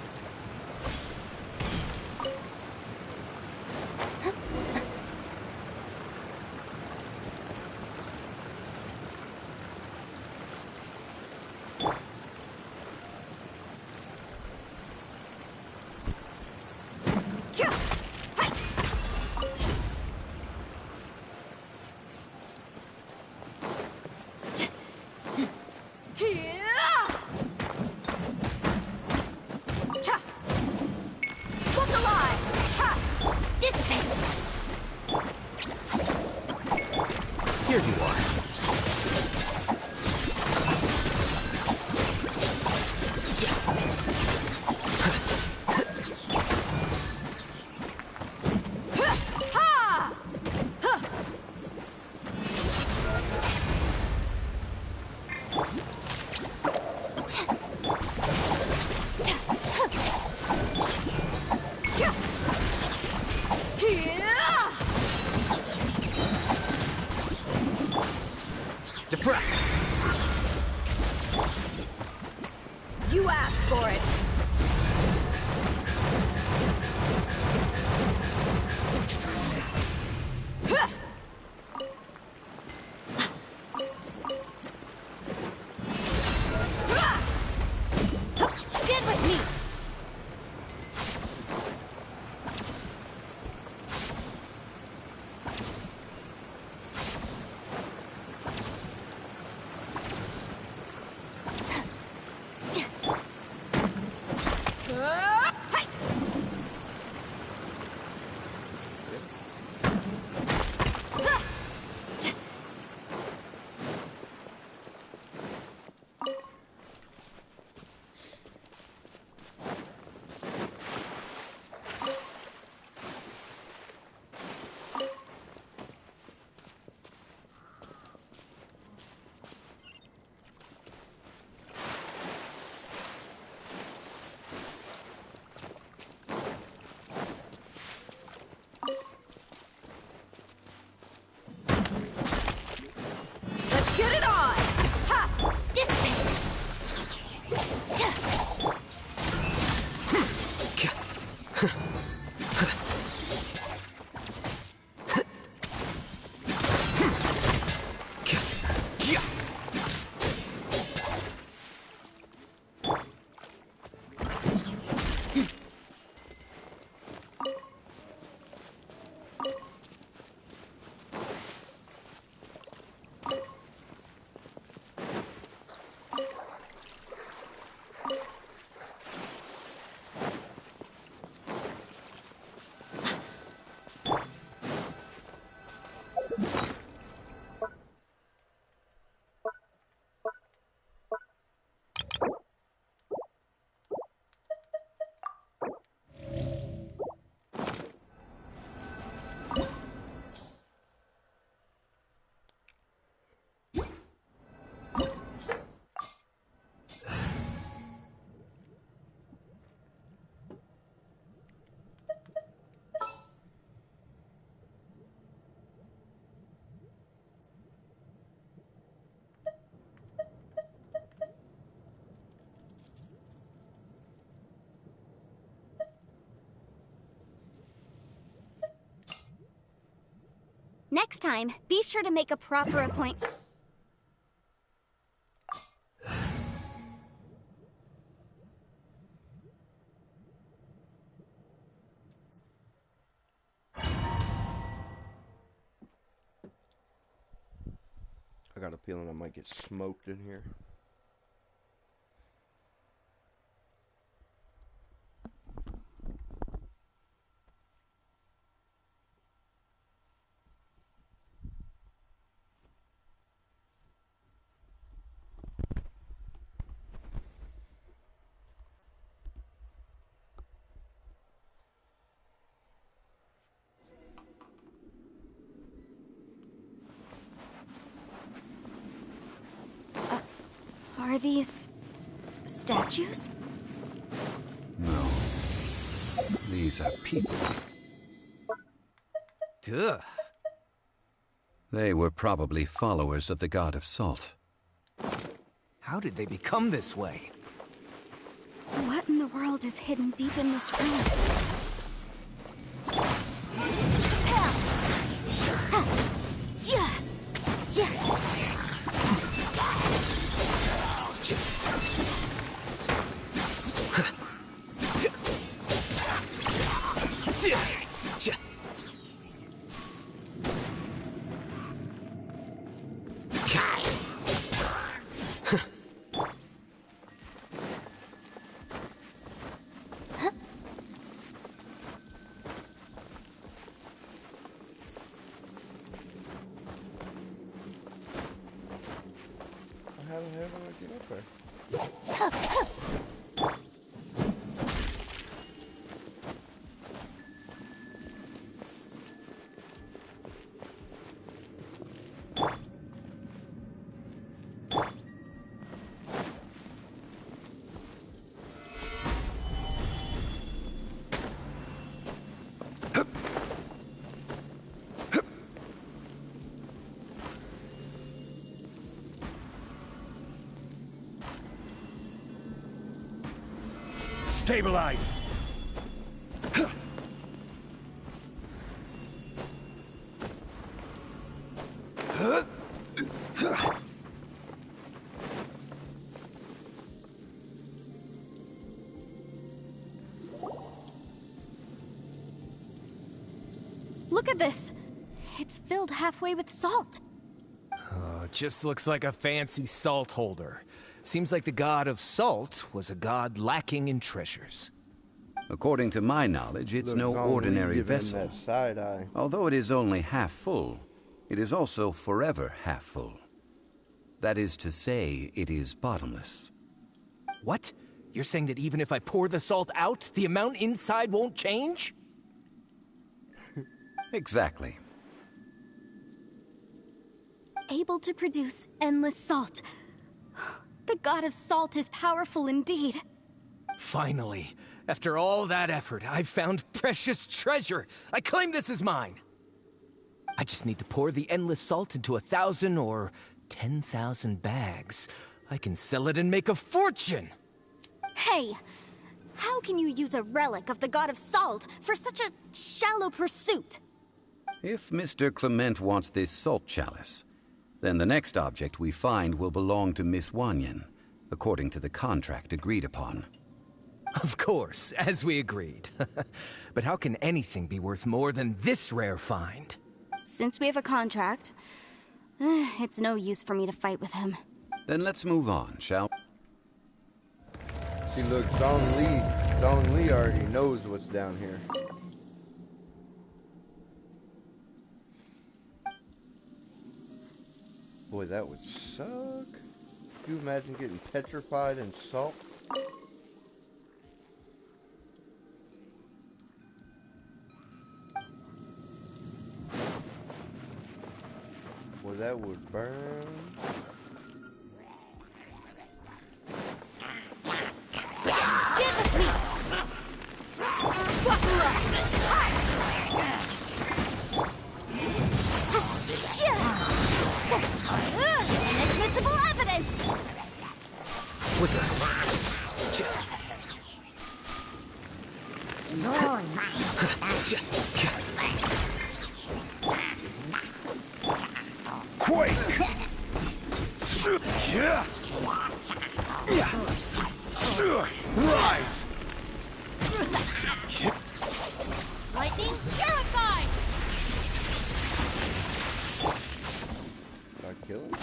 Here you are. Defract! You asked for it! Stand with me! Get it on! Ha! Next time, be sure to make a proper appointment. I got a feeling I might get smoked in here. Are these statues? No. These are people. Duh. They were probably followers of the god of salt. How did they become this way? What in the world is hidden deep in this room? How the hell do I get up there? Stabilize! Look at this! It's filled halfway with salt. Oh, it just looks like a fancy salt holder. Seems like the god of salt was a god lacking in treasures. According to my knowledge, it's no ordinary vessel. That side eye. Although it is only half full, it is also forever half full. That is to say, it is bottomless. What? You're saying that even if I pour the salt out, the amount inside won't change? Exactly. Able to produce endless salt. The god of salt is powerful indeed. Finally, after all that effort, I've found precious treasure. I claim this as mine. I just need to pour the endless salt into 1,000 or 10,000 bags. I can sell it and make a fortune! Hey, how can you use a relic of the god of salt for such a shallow pursuit? If Mr. Clement wants this salt chalice, then the next object we find will belong to Miss Wanyan, according to the contract agreed upon. Of course, as we agreed. But how can anything be worth more than this rare find? Since we have a contract, it's no use for me to fight with him. Then let's move on, shall we? See, look, Dong Lee already knows what's down here. Boy, that would suck. Could you imagine getting petrified in salt? Boy, that would burn. Get with me! Inadmissible evidence! Quake! Rise! Lightning purified! Did I kill him?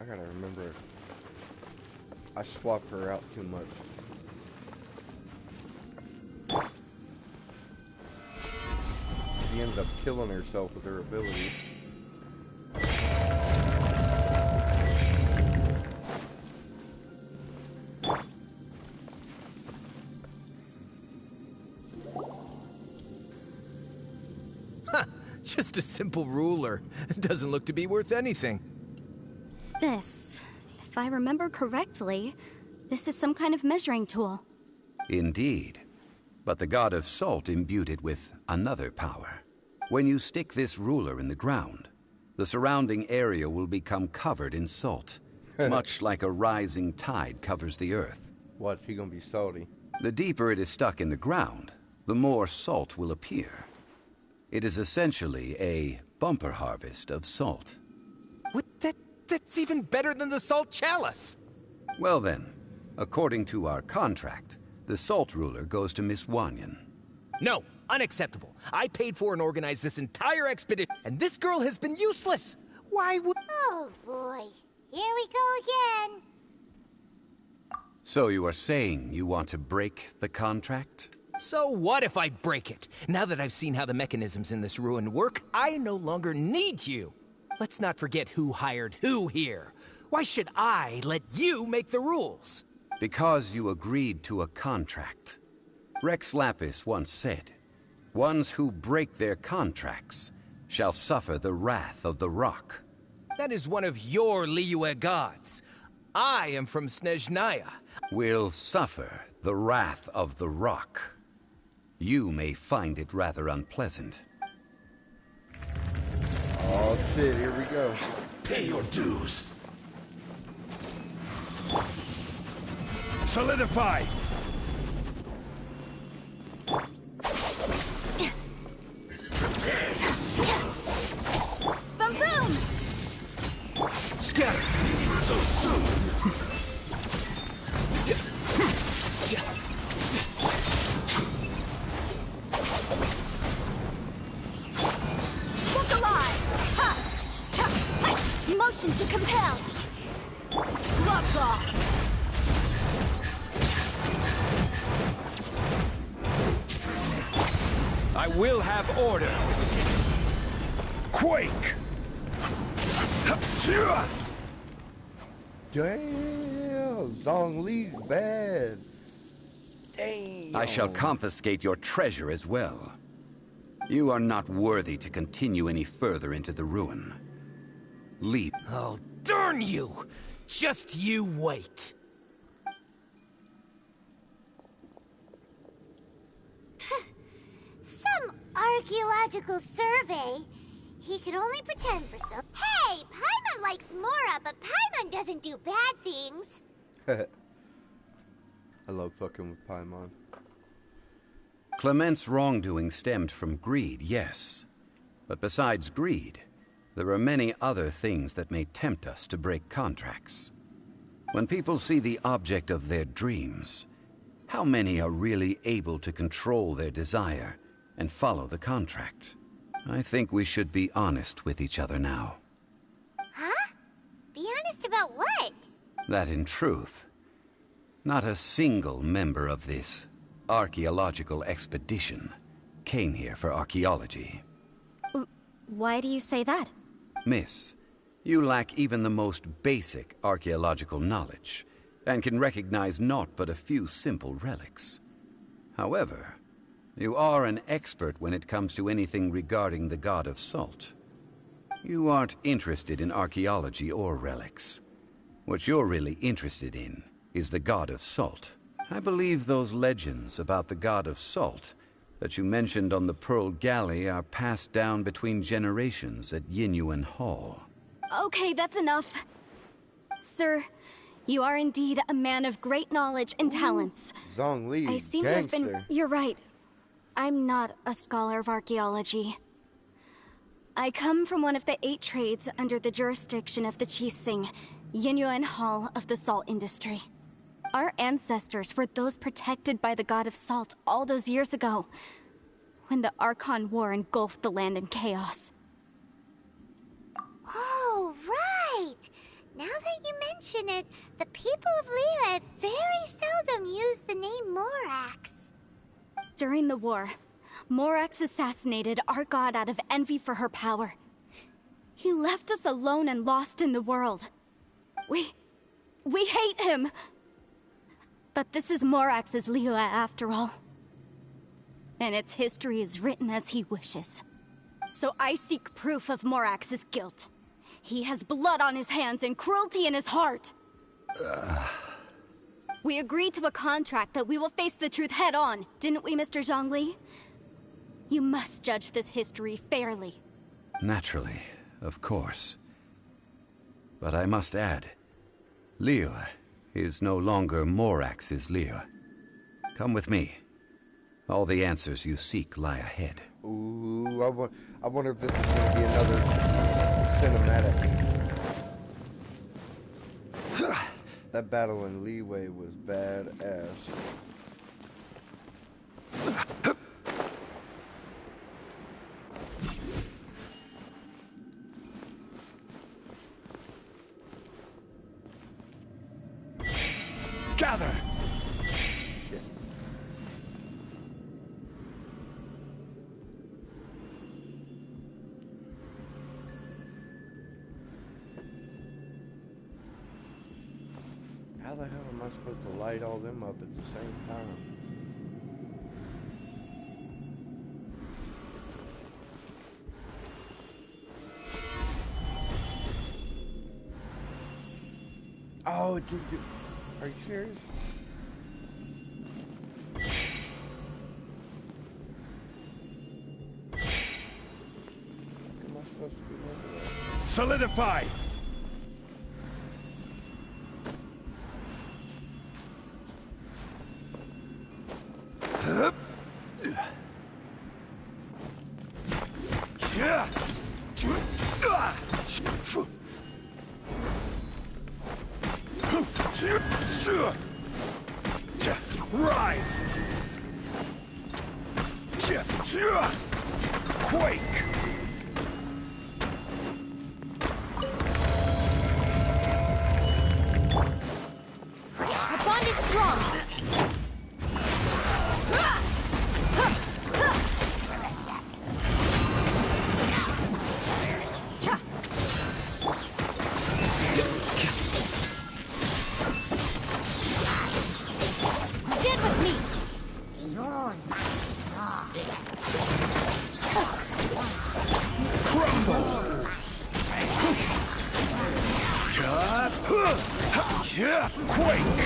I gotta remember. I swapped her out too much. She ends up killing herself with her ability. Just a simple ruler. It doesn't look to be worth anything. This, if I remember correctly, this is some kind of measuring tool. Indeed. But the god of salt imbued it with another power. When you stick this ruler in the ground, the surrounding area will become covered in salt, much like a rising tide covers the earth. Watch, he gonna be salty. The deeper it is stuck in the ground, the more salt will appear. It is essentially a bumper harvest of salt. What? That's even better than the salt chalice! Well then, according to our contract, the salt ruler goes to Miss Wanyan. No, unacceptable. I paid for and organized this entire expedition, and this girl has been useless! Why would— Oh boy, here we go again. So you are saying you want to break the contract? So what if I break it? Now that I've seen how the mechanisms in this ruin work, I no longer need you. Let's not forget who hired who here. Why should I let you make the rules? Because you agreed to a contract. Rex Lapis once said, "Ones who break their contracts shall suffer the wrath of the rock." That is one of your Liyue gods. I am from Snezhnaya. Will suffer the wrath of the rock. You may find it rather unpleasant. Oh shit, here we go. Pay your dues. Solidify! Boom boom! Scatter! So soon! Look alive! Ha! Cha! Hi! Motion to compel! Gloves off! I will have order. Quake! Damn, Zhongli's bad. Damn. I shall confiscate your treasure as well. You are not worthy to continue any further into the ruin. Leave. Oh, darn you! Just you wait. Some archaeological survey. He could only pretend for so. Hey, Paimon likes Mora, but Paimon doesn't do bad things. I love fucking with Paimon. Clement's wrongdoing stemmed from greed, yes. But besides greed, there are many other things that may tempt us to break contracts. When people see the object of their dreams, how many are really able to control their desire and follow the contract? I think we should be honest with each other now. Huh? Be honest about what? That in truth, not a single member of this archaeological expedition came here for archaeology. Why do you say that? Miss, you lack even the most basic archaeological knowledge, and can recognize naught but a few simple relics. However, you are an expert when it comes to anything regarding the god of salt. You aren't interested in archaeology or relics. What you're really interested in is the god of salt. I believe those legends about the god of salt that you mentioned on the Pearl Galley are passed down between generations at Yinyuan Hall. Okay, that's enough. Sir, you are indeed a man of great knowledge and talents. Zhongli, I seem to have been... You're right. I'm not a scholar of archaeology. I come from one of the 8 trades under the jurisdiction of the Qixing, Yinyuan Hall of the salt industry. Our ancestors were those protected by the god of salt all those years ago, when the Archon War engulfed the land in chaos. Oh, right! Now that you mention it, the people of Liyue very seldom use the name Morax. During the war, Morax assassinated our god out of envy for her power. He left us alone and lost in the world. We hate him! But this is Morax's Liyue after all. And its history is written as he wishes. So I seek proof of Morax's guilt. He has blood on his hands and cruelty in his heart. We agreed to a contract that we will face the truth head on, didn't we, Mr. Zhongli? You must judge this history fairly. Naturally, of course. But I must add, Liyue is no longer Morax's Liyue. Come with me. All the answers you seek lie ahead. Ooh, I wonder if this is going to be another cinematic. That battle in Liyue was badass. Gather! Shit. How the hell am I supposed to light all them up at the same time? Oh, dude, are you serious? Am I supposed to do that? Solidify! Rise! Quake! Our bond is strong. Stand with me. Crumble! Quake!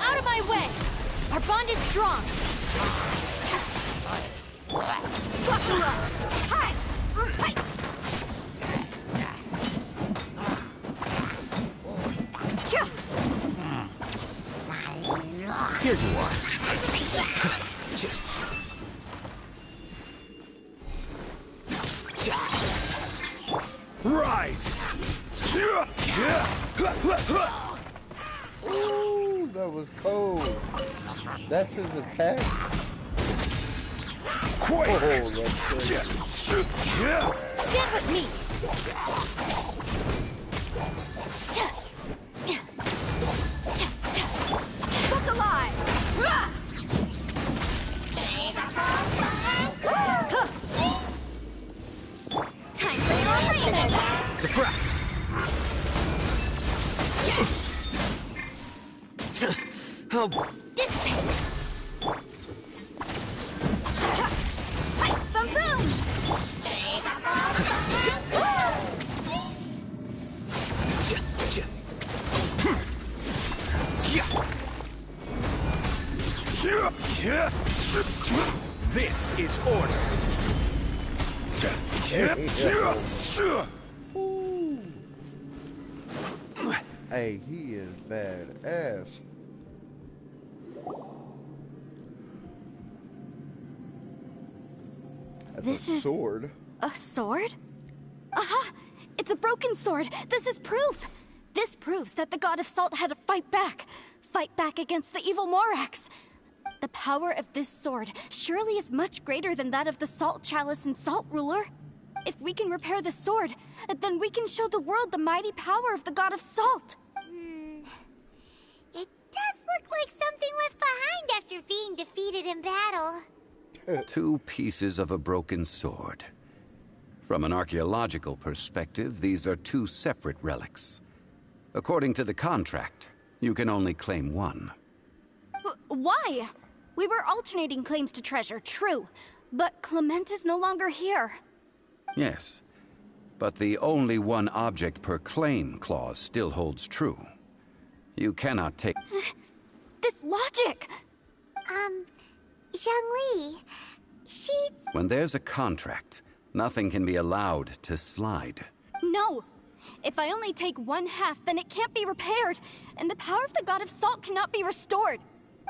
Out of my way. Our bond is strong. Buckle up. Hi. Hi. Here you are. Rise! Ooh, that was cold. That's his attack. Quake! Oh, that's good. Stand with me. Look alive. Time for your arena! Defract! How... Dissipate. Boom boom! This is order. Hey, he is badass. That's This a is- sword. A sword? Aha! It's a broken sword! This is proof! This proves that the god of salt had to fight back. Fight back against the evil Morax. The power of this sword surely is much greater than that of the Salt Chalice and Salt Ruler. If we can repair the sword, then we can show the world the mighty power of the god of salt. It does look like something left behind after being defeated in battle. Two pieces of a broken sword. From an archaeological perspective, these are two separate relics. According to the contract, you can only claim one. Why? We were alternating claims to treasure, true. But Clement is no longer here. Yes, but the only one object per claim clause still holds true. You cannot take... This logic! Zhongli, she's... When there's a contract, nothing can be allowed to slide. No! If I only take one half, then it can't be repaired, and the power of the God of Salt cannot be restored.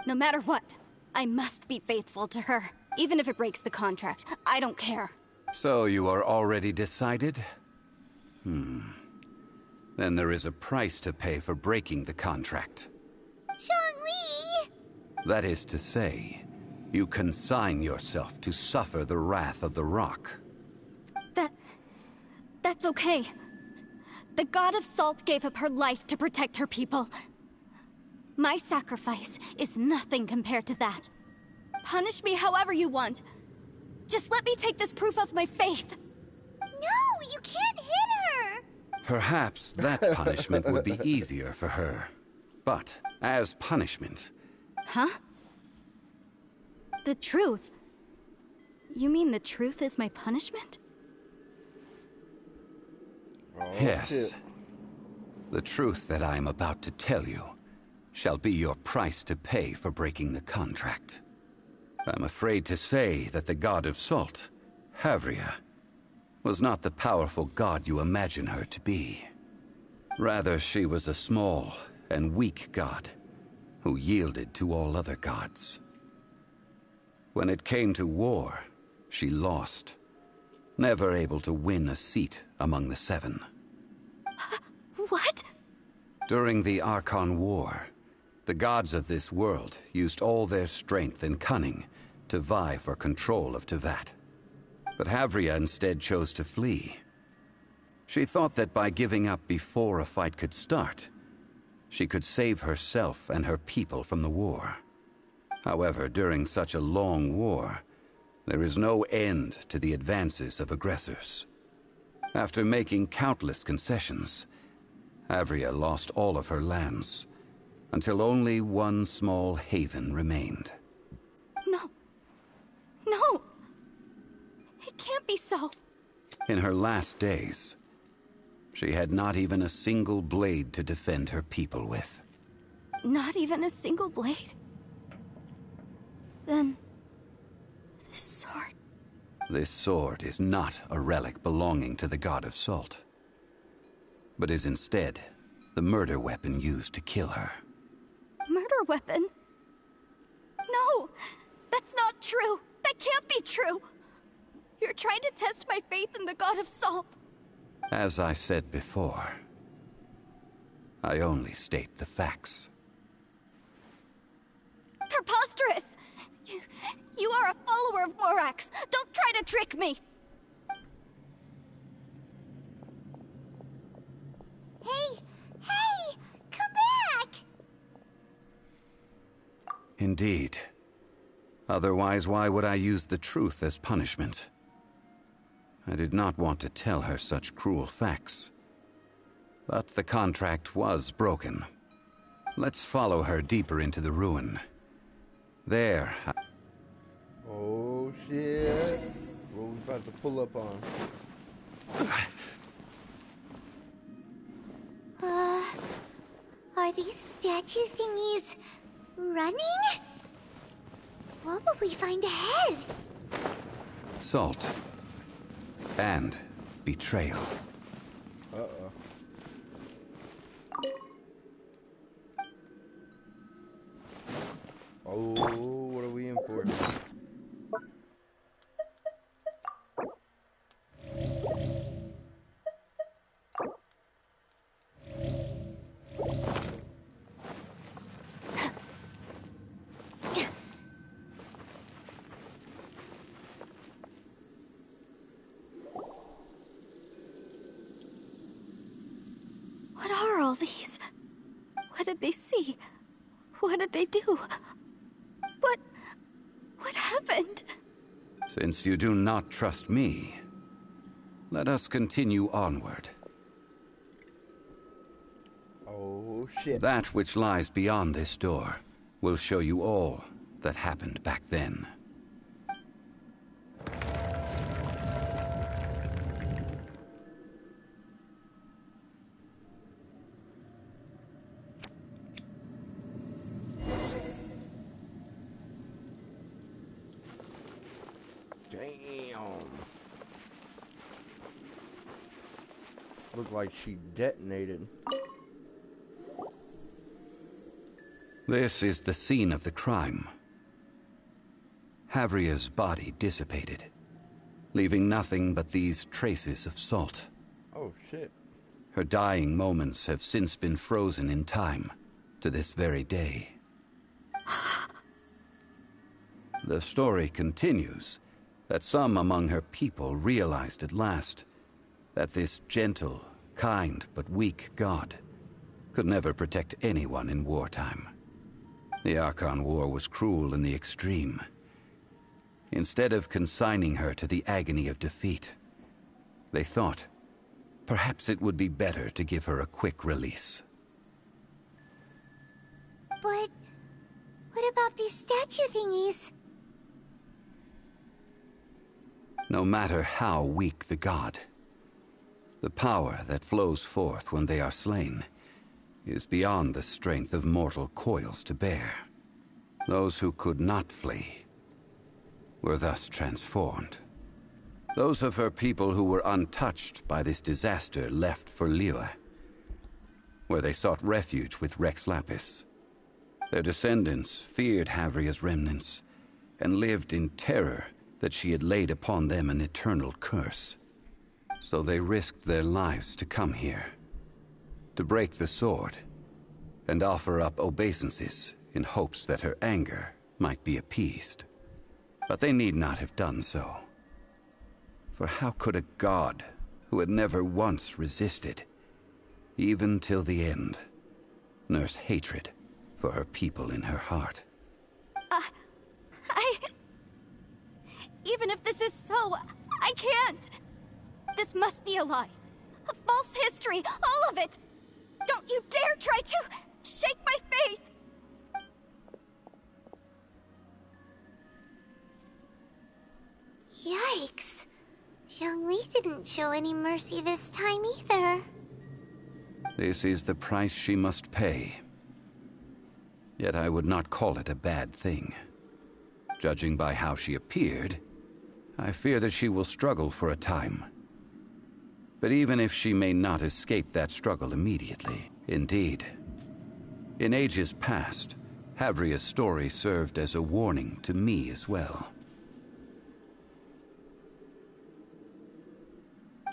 No matter what, I must be faithful to her. Even if it breaks the contract, I don't care. So you are already decided? Then there is a price to pay for breaking the contract. Zhongli! That is to say, you consign yourself to suffer the wrath of the rock. That's okay. The God of Salt gave up her life to protect her people. My sacrifice is nothing compared to that. Punish me however you want. Just let me take this proof of my faith. No, you can't hit her! Perhaps that punishment would be easier for her. But, as punishment... Huh? The truth? You mean the truth is my punishment? Oh, yes. shit. The truth that I am about to tell you shall be your price to pay for breaking the contract. I'm afraid to say that the God of Salt, Havria, was not the powerful god you imagine her to be. Rather, she was a small and weak god who yielded to all other gods. When it came to war, she lost, never able to win a seat among the seven. What? During the Archon War, the gods of this world used all their strength and cunning to vie for control of Tevat. But Havria instead chose to flee. She thought that by giving up before a fight could start, she could save herself and her people from the war. However, during such a long war, there is no end to the advances of aggressors. After making countless concessions, Havria lost all of her lands, until only one small haven remained. No. No! It can't be so. In her last days, she had not even a single blade to defend her people with. Not even a single blade? Then... this sword... This sword is not a relic belonging to the God of Salt, but is instead the murder weapon used to kill her. Murder weapon? No! That's not true! That can't be true! You're trying to test my faith in the God of Salt. As I said before, I only state the facts. Preposterous! You are a follower of Morax! Don't try to trick me! Hey! Hey! Come back! Indeed. Otherwise, why would I use the truth as punishment? I did not want to tell her such cruel facts. But the contract was broken. Let's follow her deeper into the ruin. There. Oh shit. What we about to pull up on? Are these statue thingies running? What will we find ahead? Salt. And betrayal. Uh-oh. Oh, what are we in for? What are all these? What did they see? What did they do? What happened? Since you do not trust me, let us continue onward. Oh shit. That which lies beyond this door will show you all that happened back then. Damn. Looked like she detonated. This is the scene of the crime. Havria's body dissipated, leaving nothing but these traces of salt. Oh, shit. Her dying moments have since been frozen in time to this very day. The story continues that some among her people realized at last that this gentle, kind, but weak god could never protect anyone in wartime. The Archon War was cruel in the extreme. Instead of consigning her to the agony of defeat, they thought perhaps it would be better to give her a quick release. But what about these statue thingies? No matter how weak the god, the power that flows forth when they are slain is beyond the strength of mortal coils to bear. Those who could not flee were thus transformed. Those of her people who were untouched by this disaster left for Liyue, where they sought refuge with Rex Lapis. Their descendants feared Havria's remnants and lived in terror that she had laid upon them an eternal curse. So they risked their lives to come here, to break the sword, and offer up obeisances in hopes that her anger might be appeased. But they need not have done so. For how could a god who had never once resisted, even till the end, nurse hatred for her people in her heart? Even if this is so, I can't. This must be a lie. A false history, all of it. Don't you dare try to shake my faith. Yikes. Zhongli didn't show any mercy this time either. This is the price she must pay. Yet I would not call it a bad thing. Judging by how she appeared, I fear that she will struggle for a time. But even if she may not escape that struggle immediately, indeed, in ages past, Havria's story served as a warning to me as well.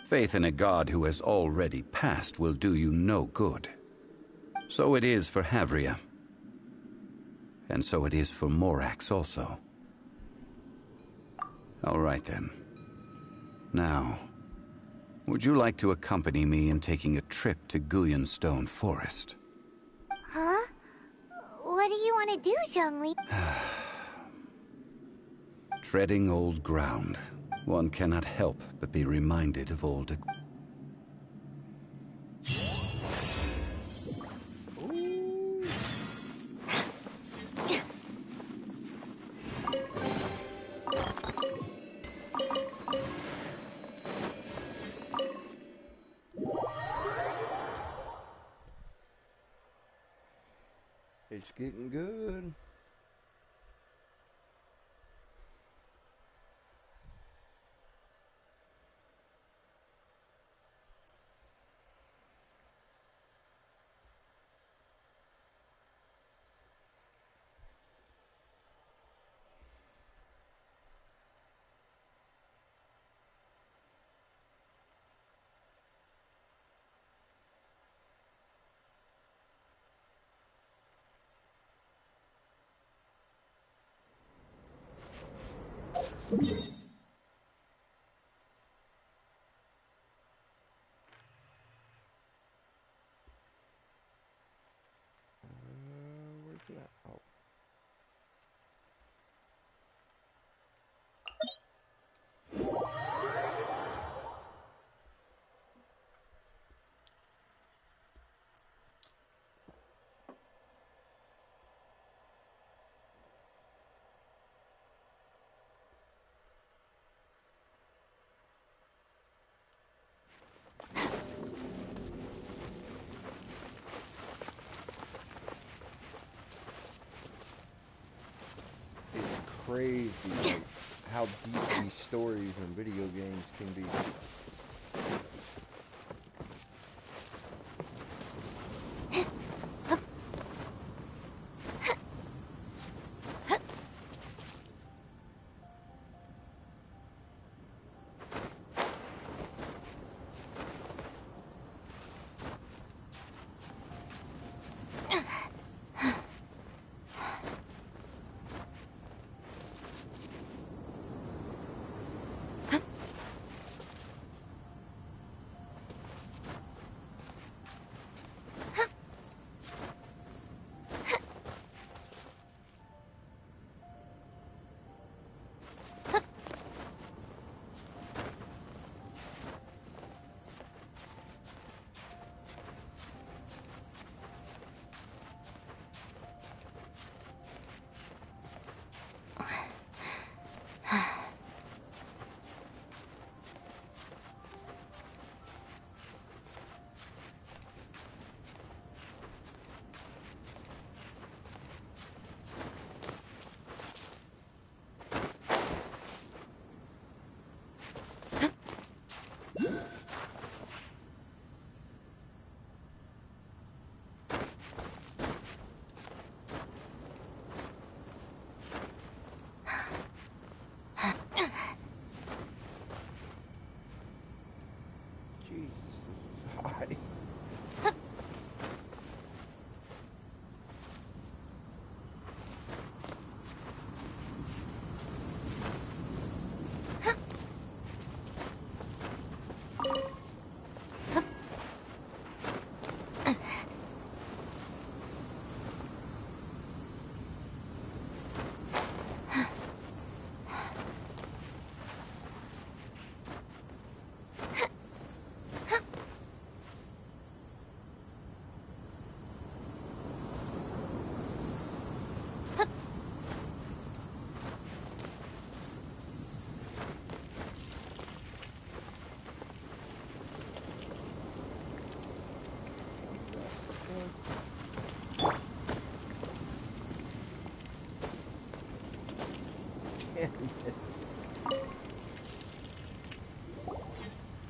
Faith in a god who has already passed will do you no good. So it is for Havria. And so it is for Morax also. All right then. Now, would you like to accompany me in taking a trip to Guyonstone Forest? Huh? What do you want to do, Zhongli? Treading old ground, one cannot help but be reminded of old... It's getting good. Where's that? Oh. Crazy. Like, how deep these stories and video games can be.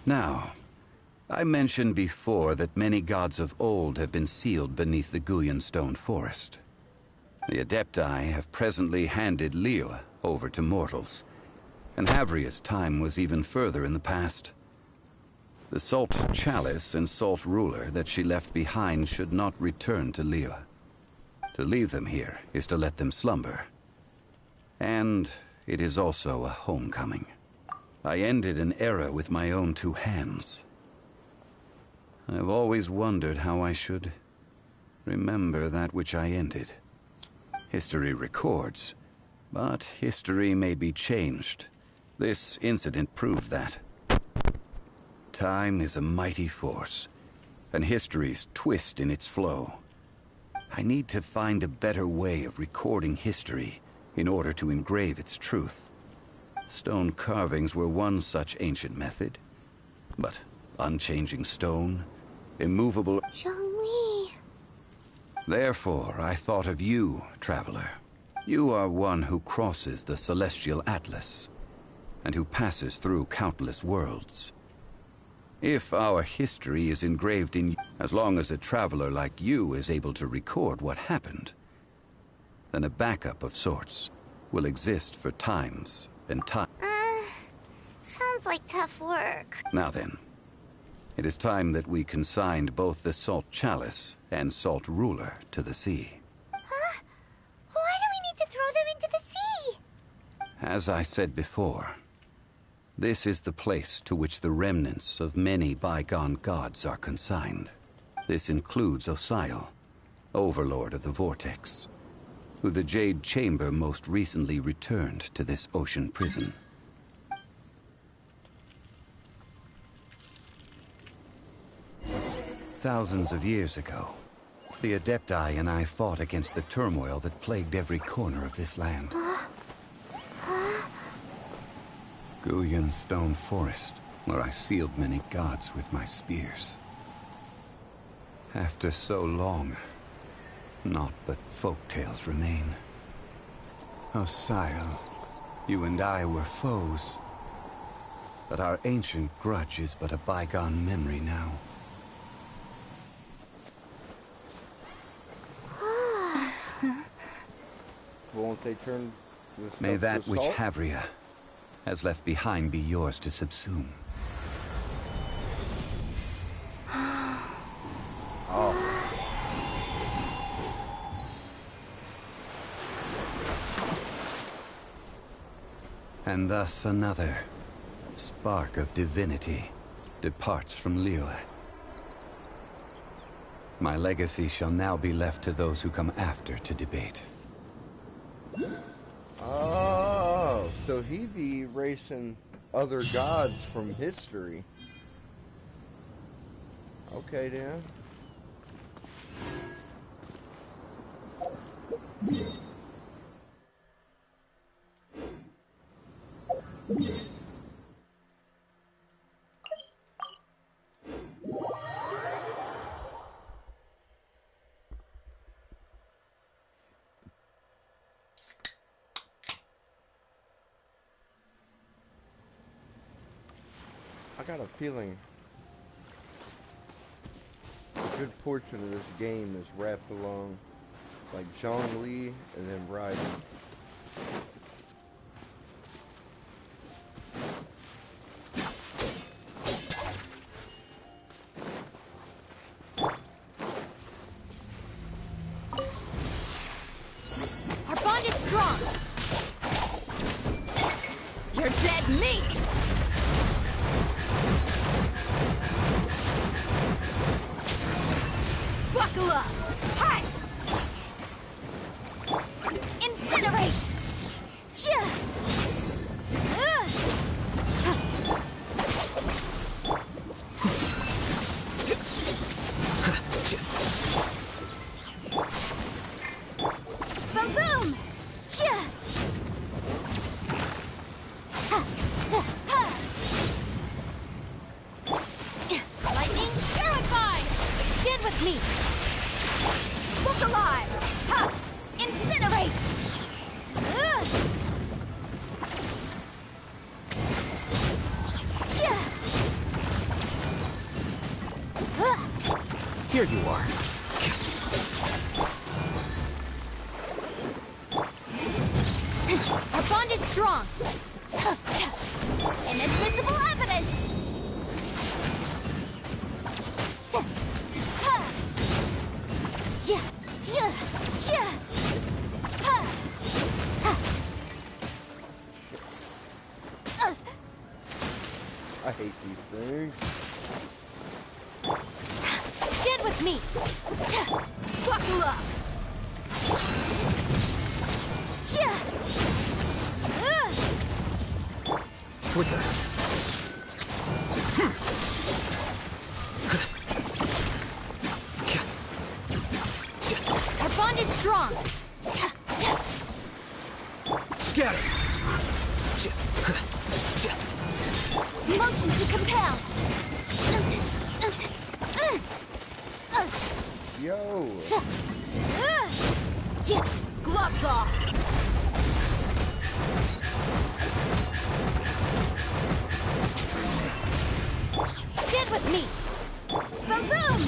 Now, I mentioned before that many gods of old have been sealed beneath the Guyan stone forest. The Adepti have presently handed Liyue over to mortals, and Havria's time was even further in the past. The Salt Chalice and Salt Ruler that she left behind should not return to Liyue. To leave them here is to let them slumber. And it is also a homecoming. I ended an era with my own two hands. I've always wondered how I should remember that which I ended. History records, but history may be changed. This incident proved that. Time is a mighty force, and history's twist in its flow. I need to find a better way of recording history in order to engrave its truth. Stone carvings were one such ancient method, but unchanging stone, immovable... Zhongli. Therefore, I thought of you, traveler. You are one who crosses the celestial atlas, and who passes through countless worlds. If our history is engraved in you, as long as a traveler like you is able to record what happened, then a backup of sorts will exist for times and time. Sounds like tough work. Now then, it is time that we consigned both the Salt Chalice and Salt Ruler to the sea. Huh? Why do we need to throw them into the sea? As I said before, this is the place to which the remnants of many bygone gods are consigned. This includes Osial, Overlord of the Vortex, who the Jade Chamber most recently returned to this ocean prison. Thousands of years ago, the Adepti and I fought against the turmoil that plagued every corner of this land. Guyan Stone Forest, where I sealed many gods with my spears. After so long, naught but folk tales remain. Osial, You and I were foes. But our ancient grudge is but a bygone memory now. Won't they turn this May stuff that to which salt? Havria has left behind be yours to subsume. Oh. And thus another spark of divinity departs from Liyue. My legacy shall now be left to those who come after to debate. Oh, so he be erasing other gods from history. Okay, then. I got a feeling a good portion of this game is wrapped along like Zhongli and then Raiden. Our bond is strong. You're dead meat. Buckle up. Hi. Incinerate. Chia. Boom boom. Chia. Lightning terrified. Stand with me. Look alive. Ha. Incinerate. Chia. Here you are. Our bond is strong. Inadmissible evidence. I hate these things. Stand with me. Buckle up. Quicker. Our bond is strong. Scatter. Motion to compel. Yo. Gloves off. Stand with me. Boom boom.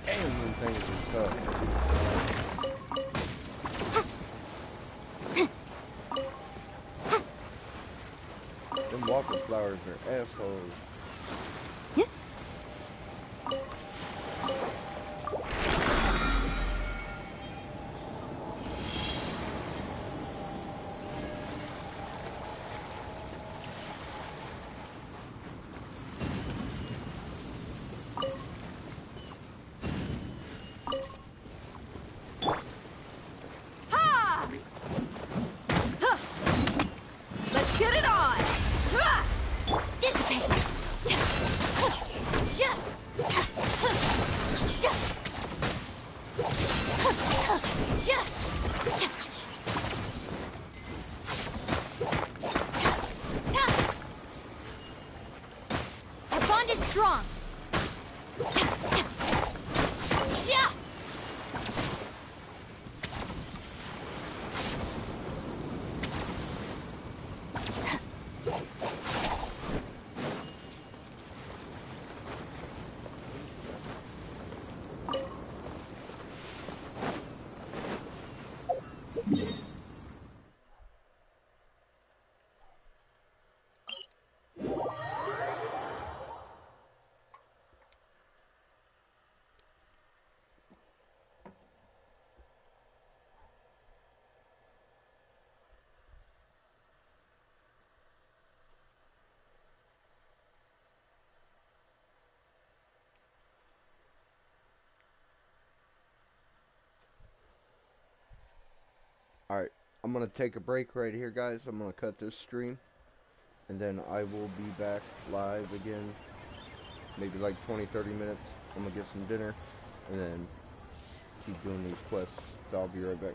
Damn, these things are tough. Them walker flowers are assholes. Let's get it on! Dissipate! Alright, I'm gonna take a break right here, guys. I'm gonna cut this stream. And then I will be back live again. Maybe like 20-30 minutes. I'm gonna get some dinner. And then keep doing these quests. So I'll be right back.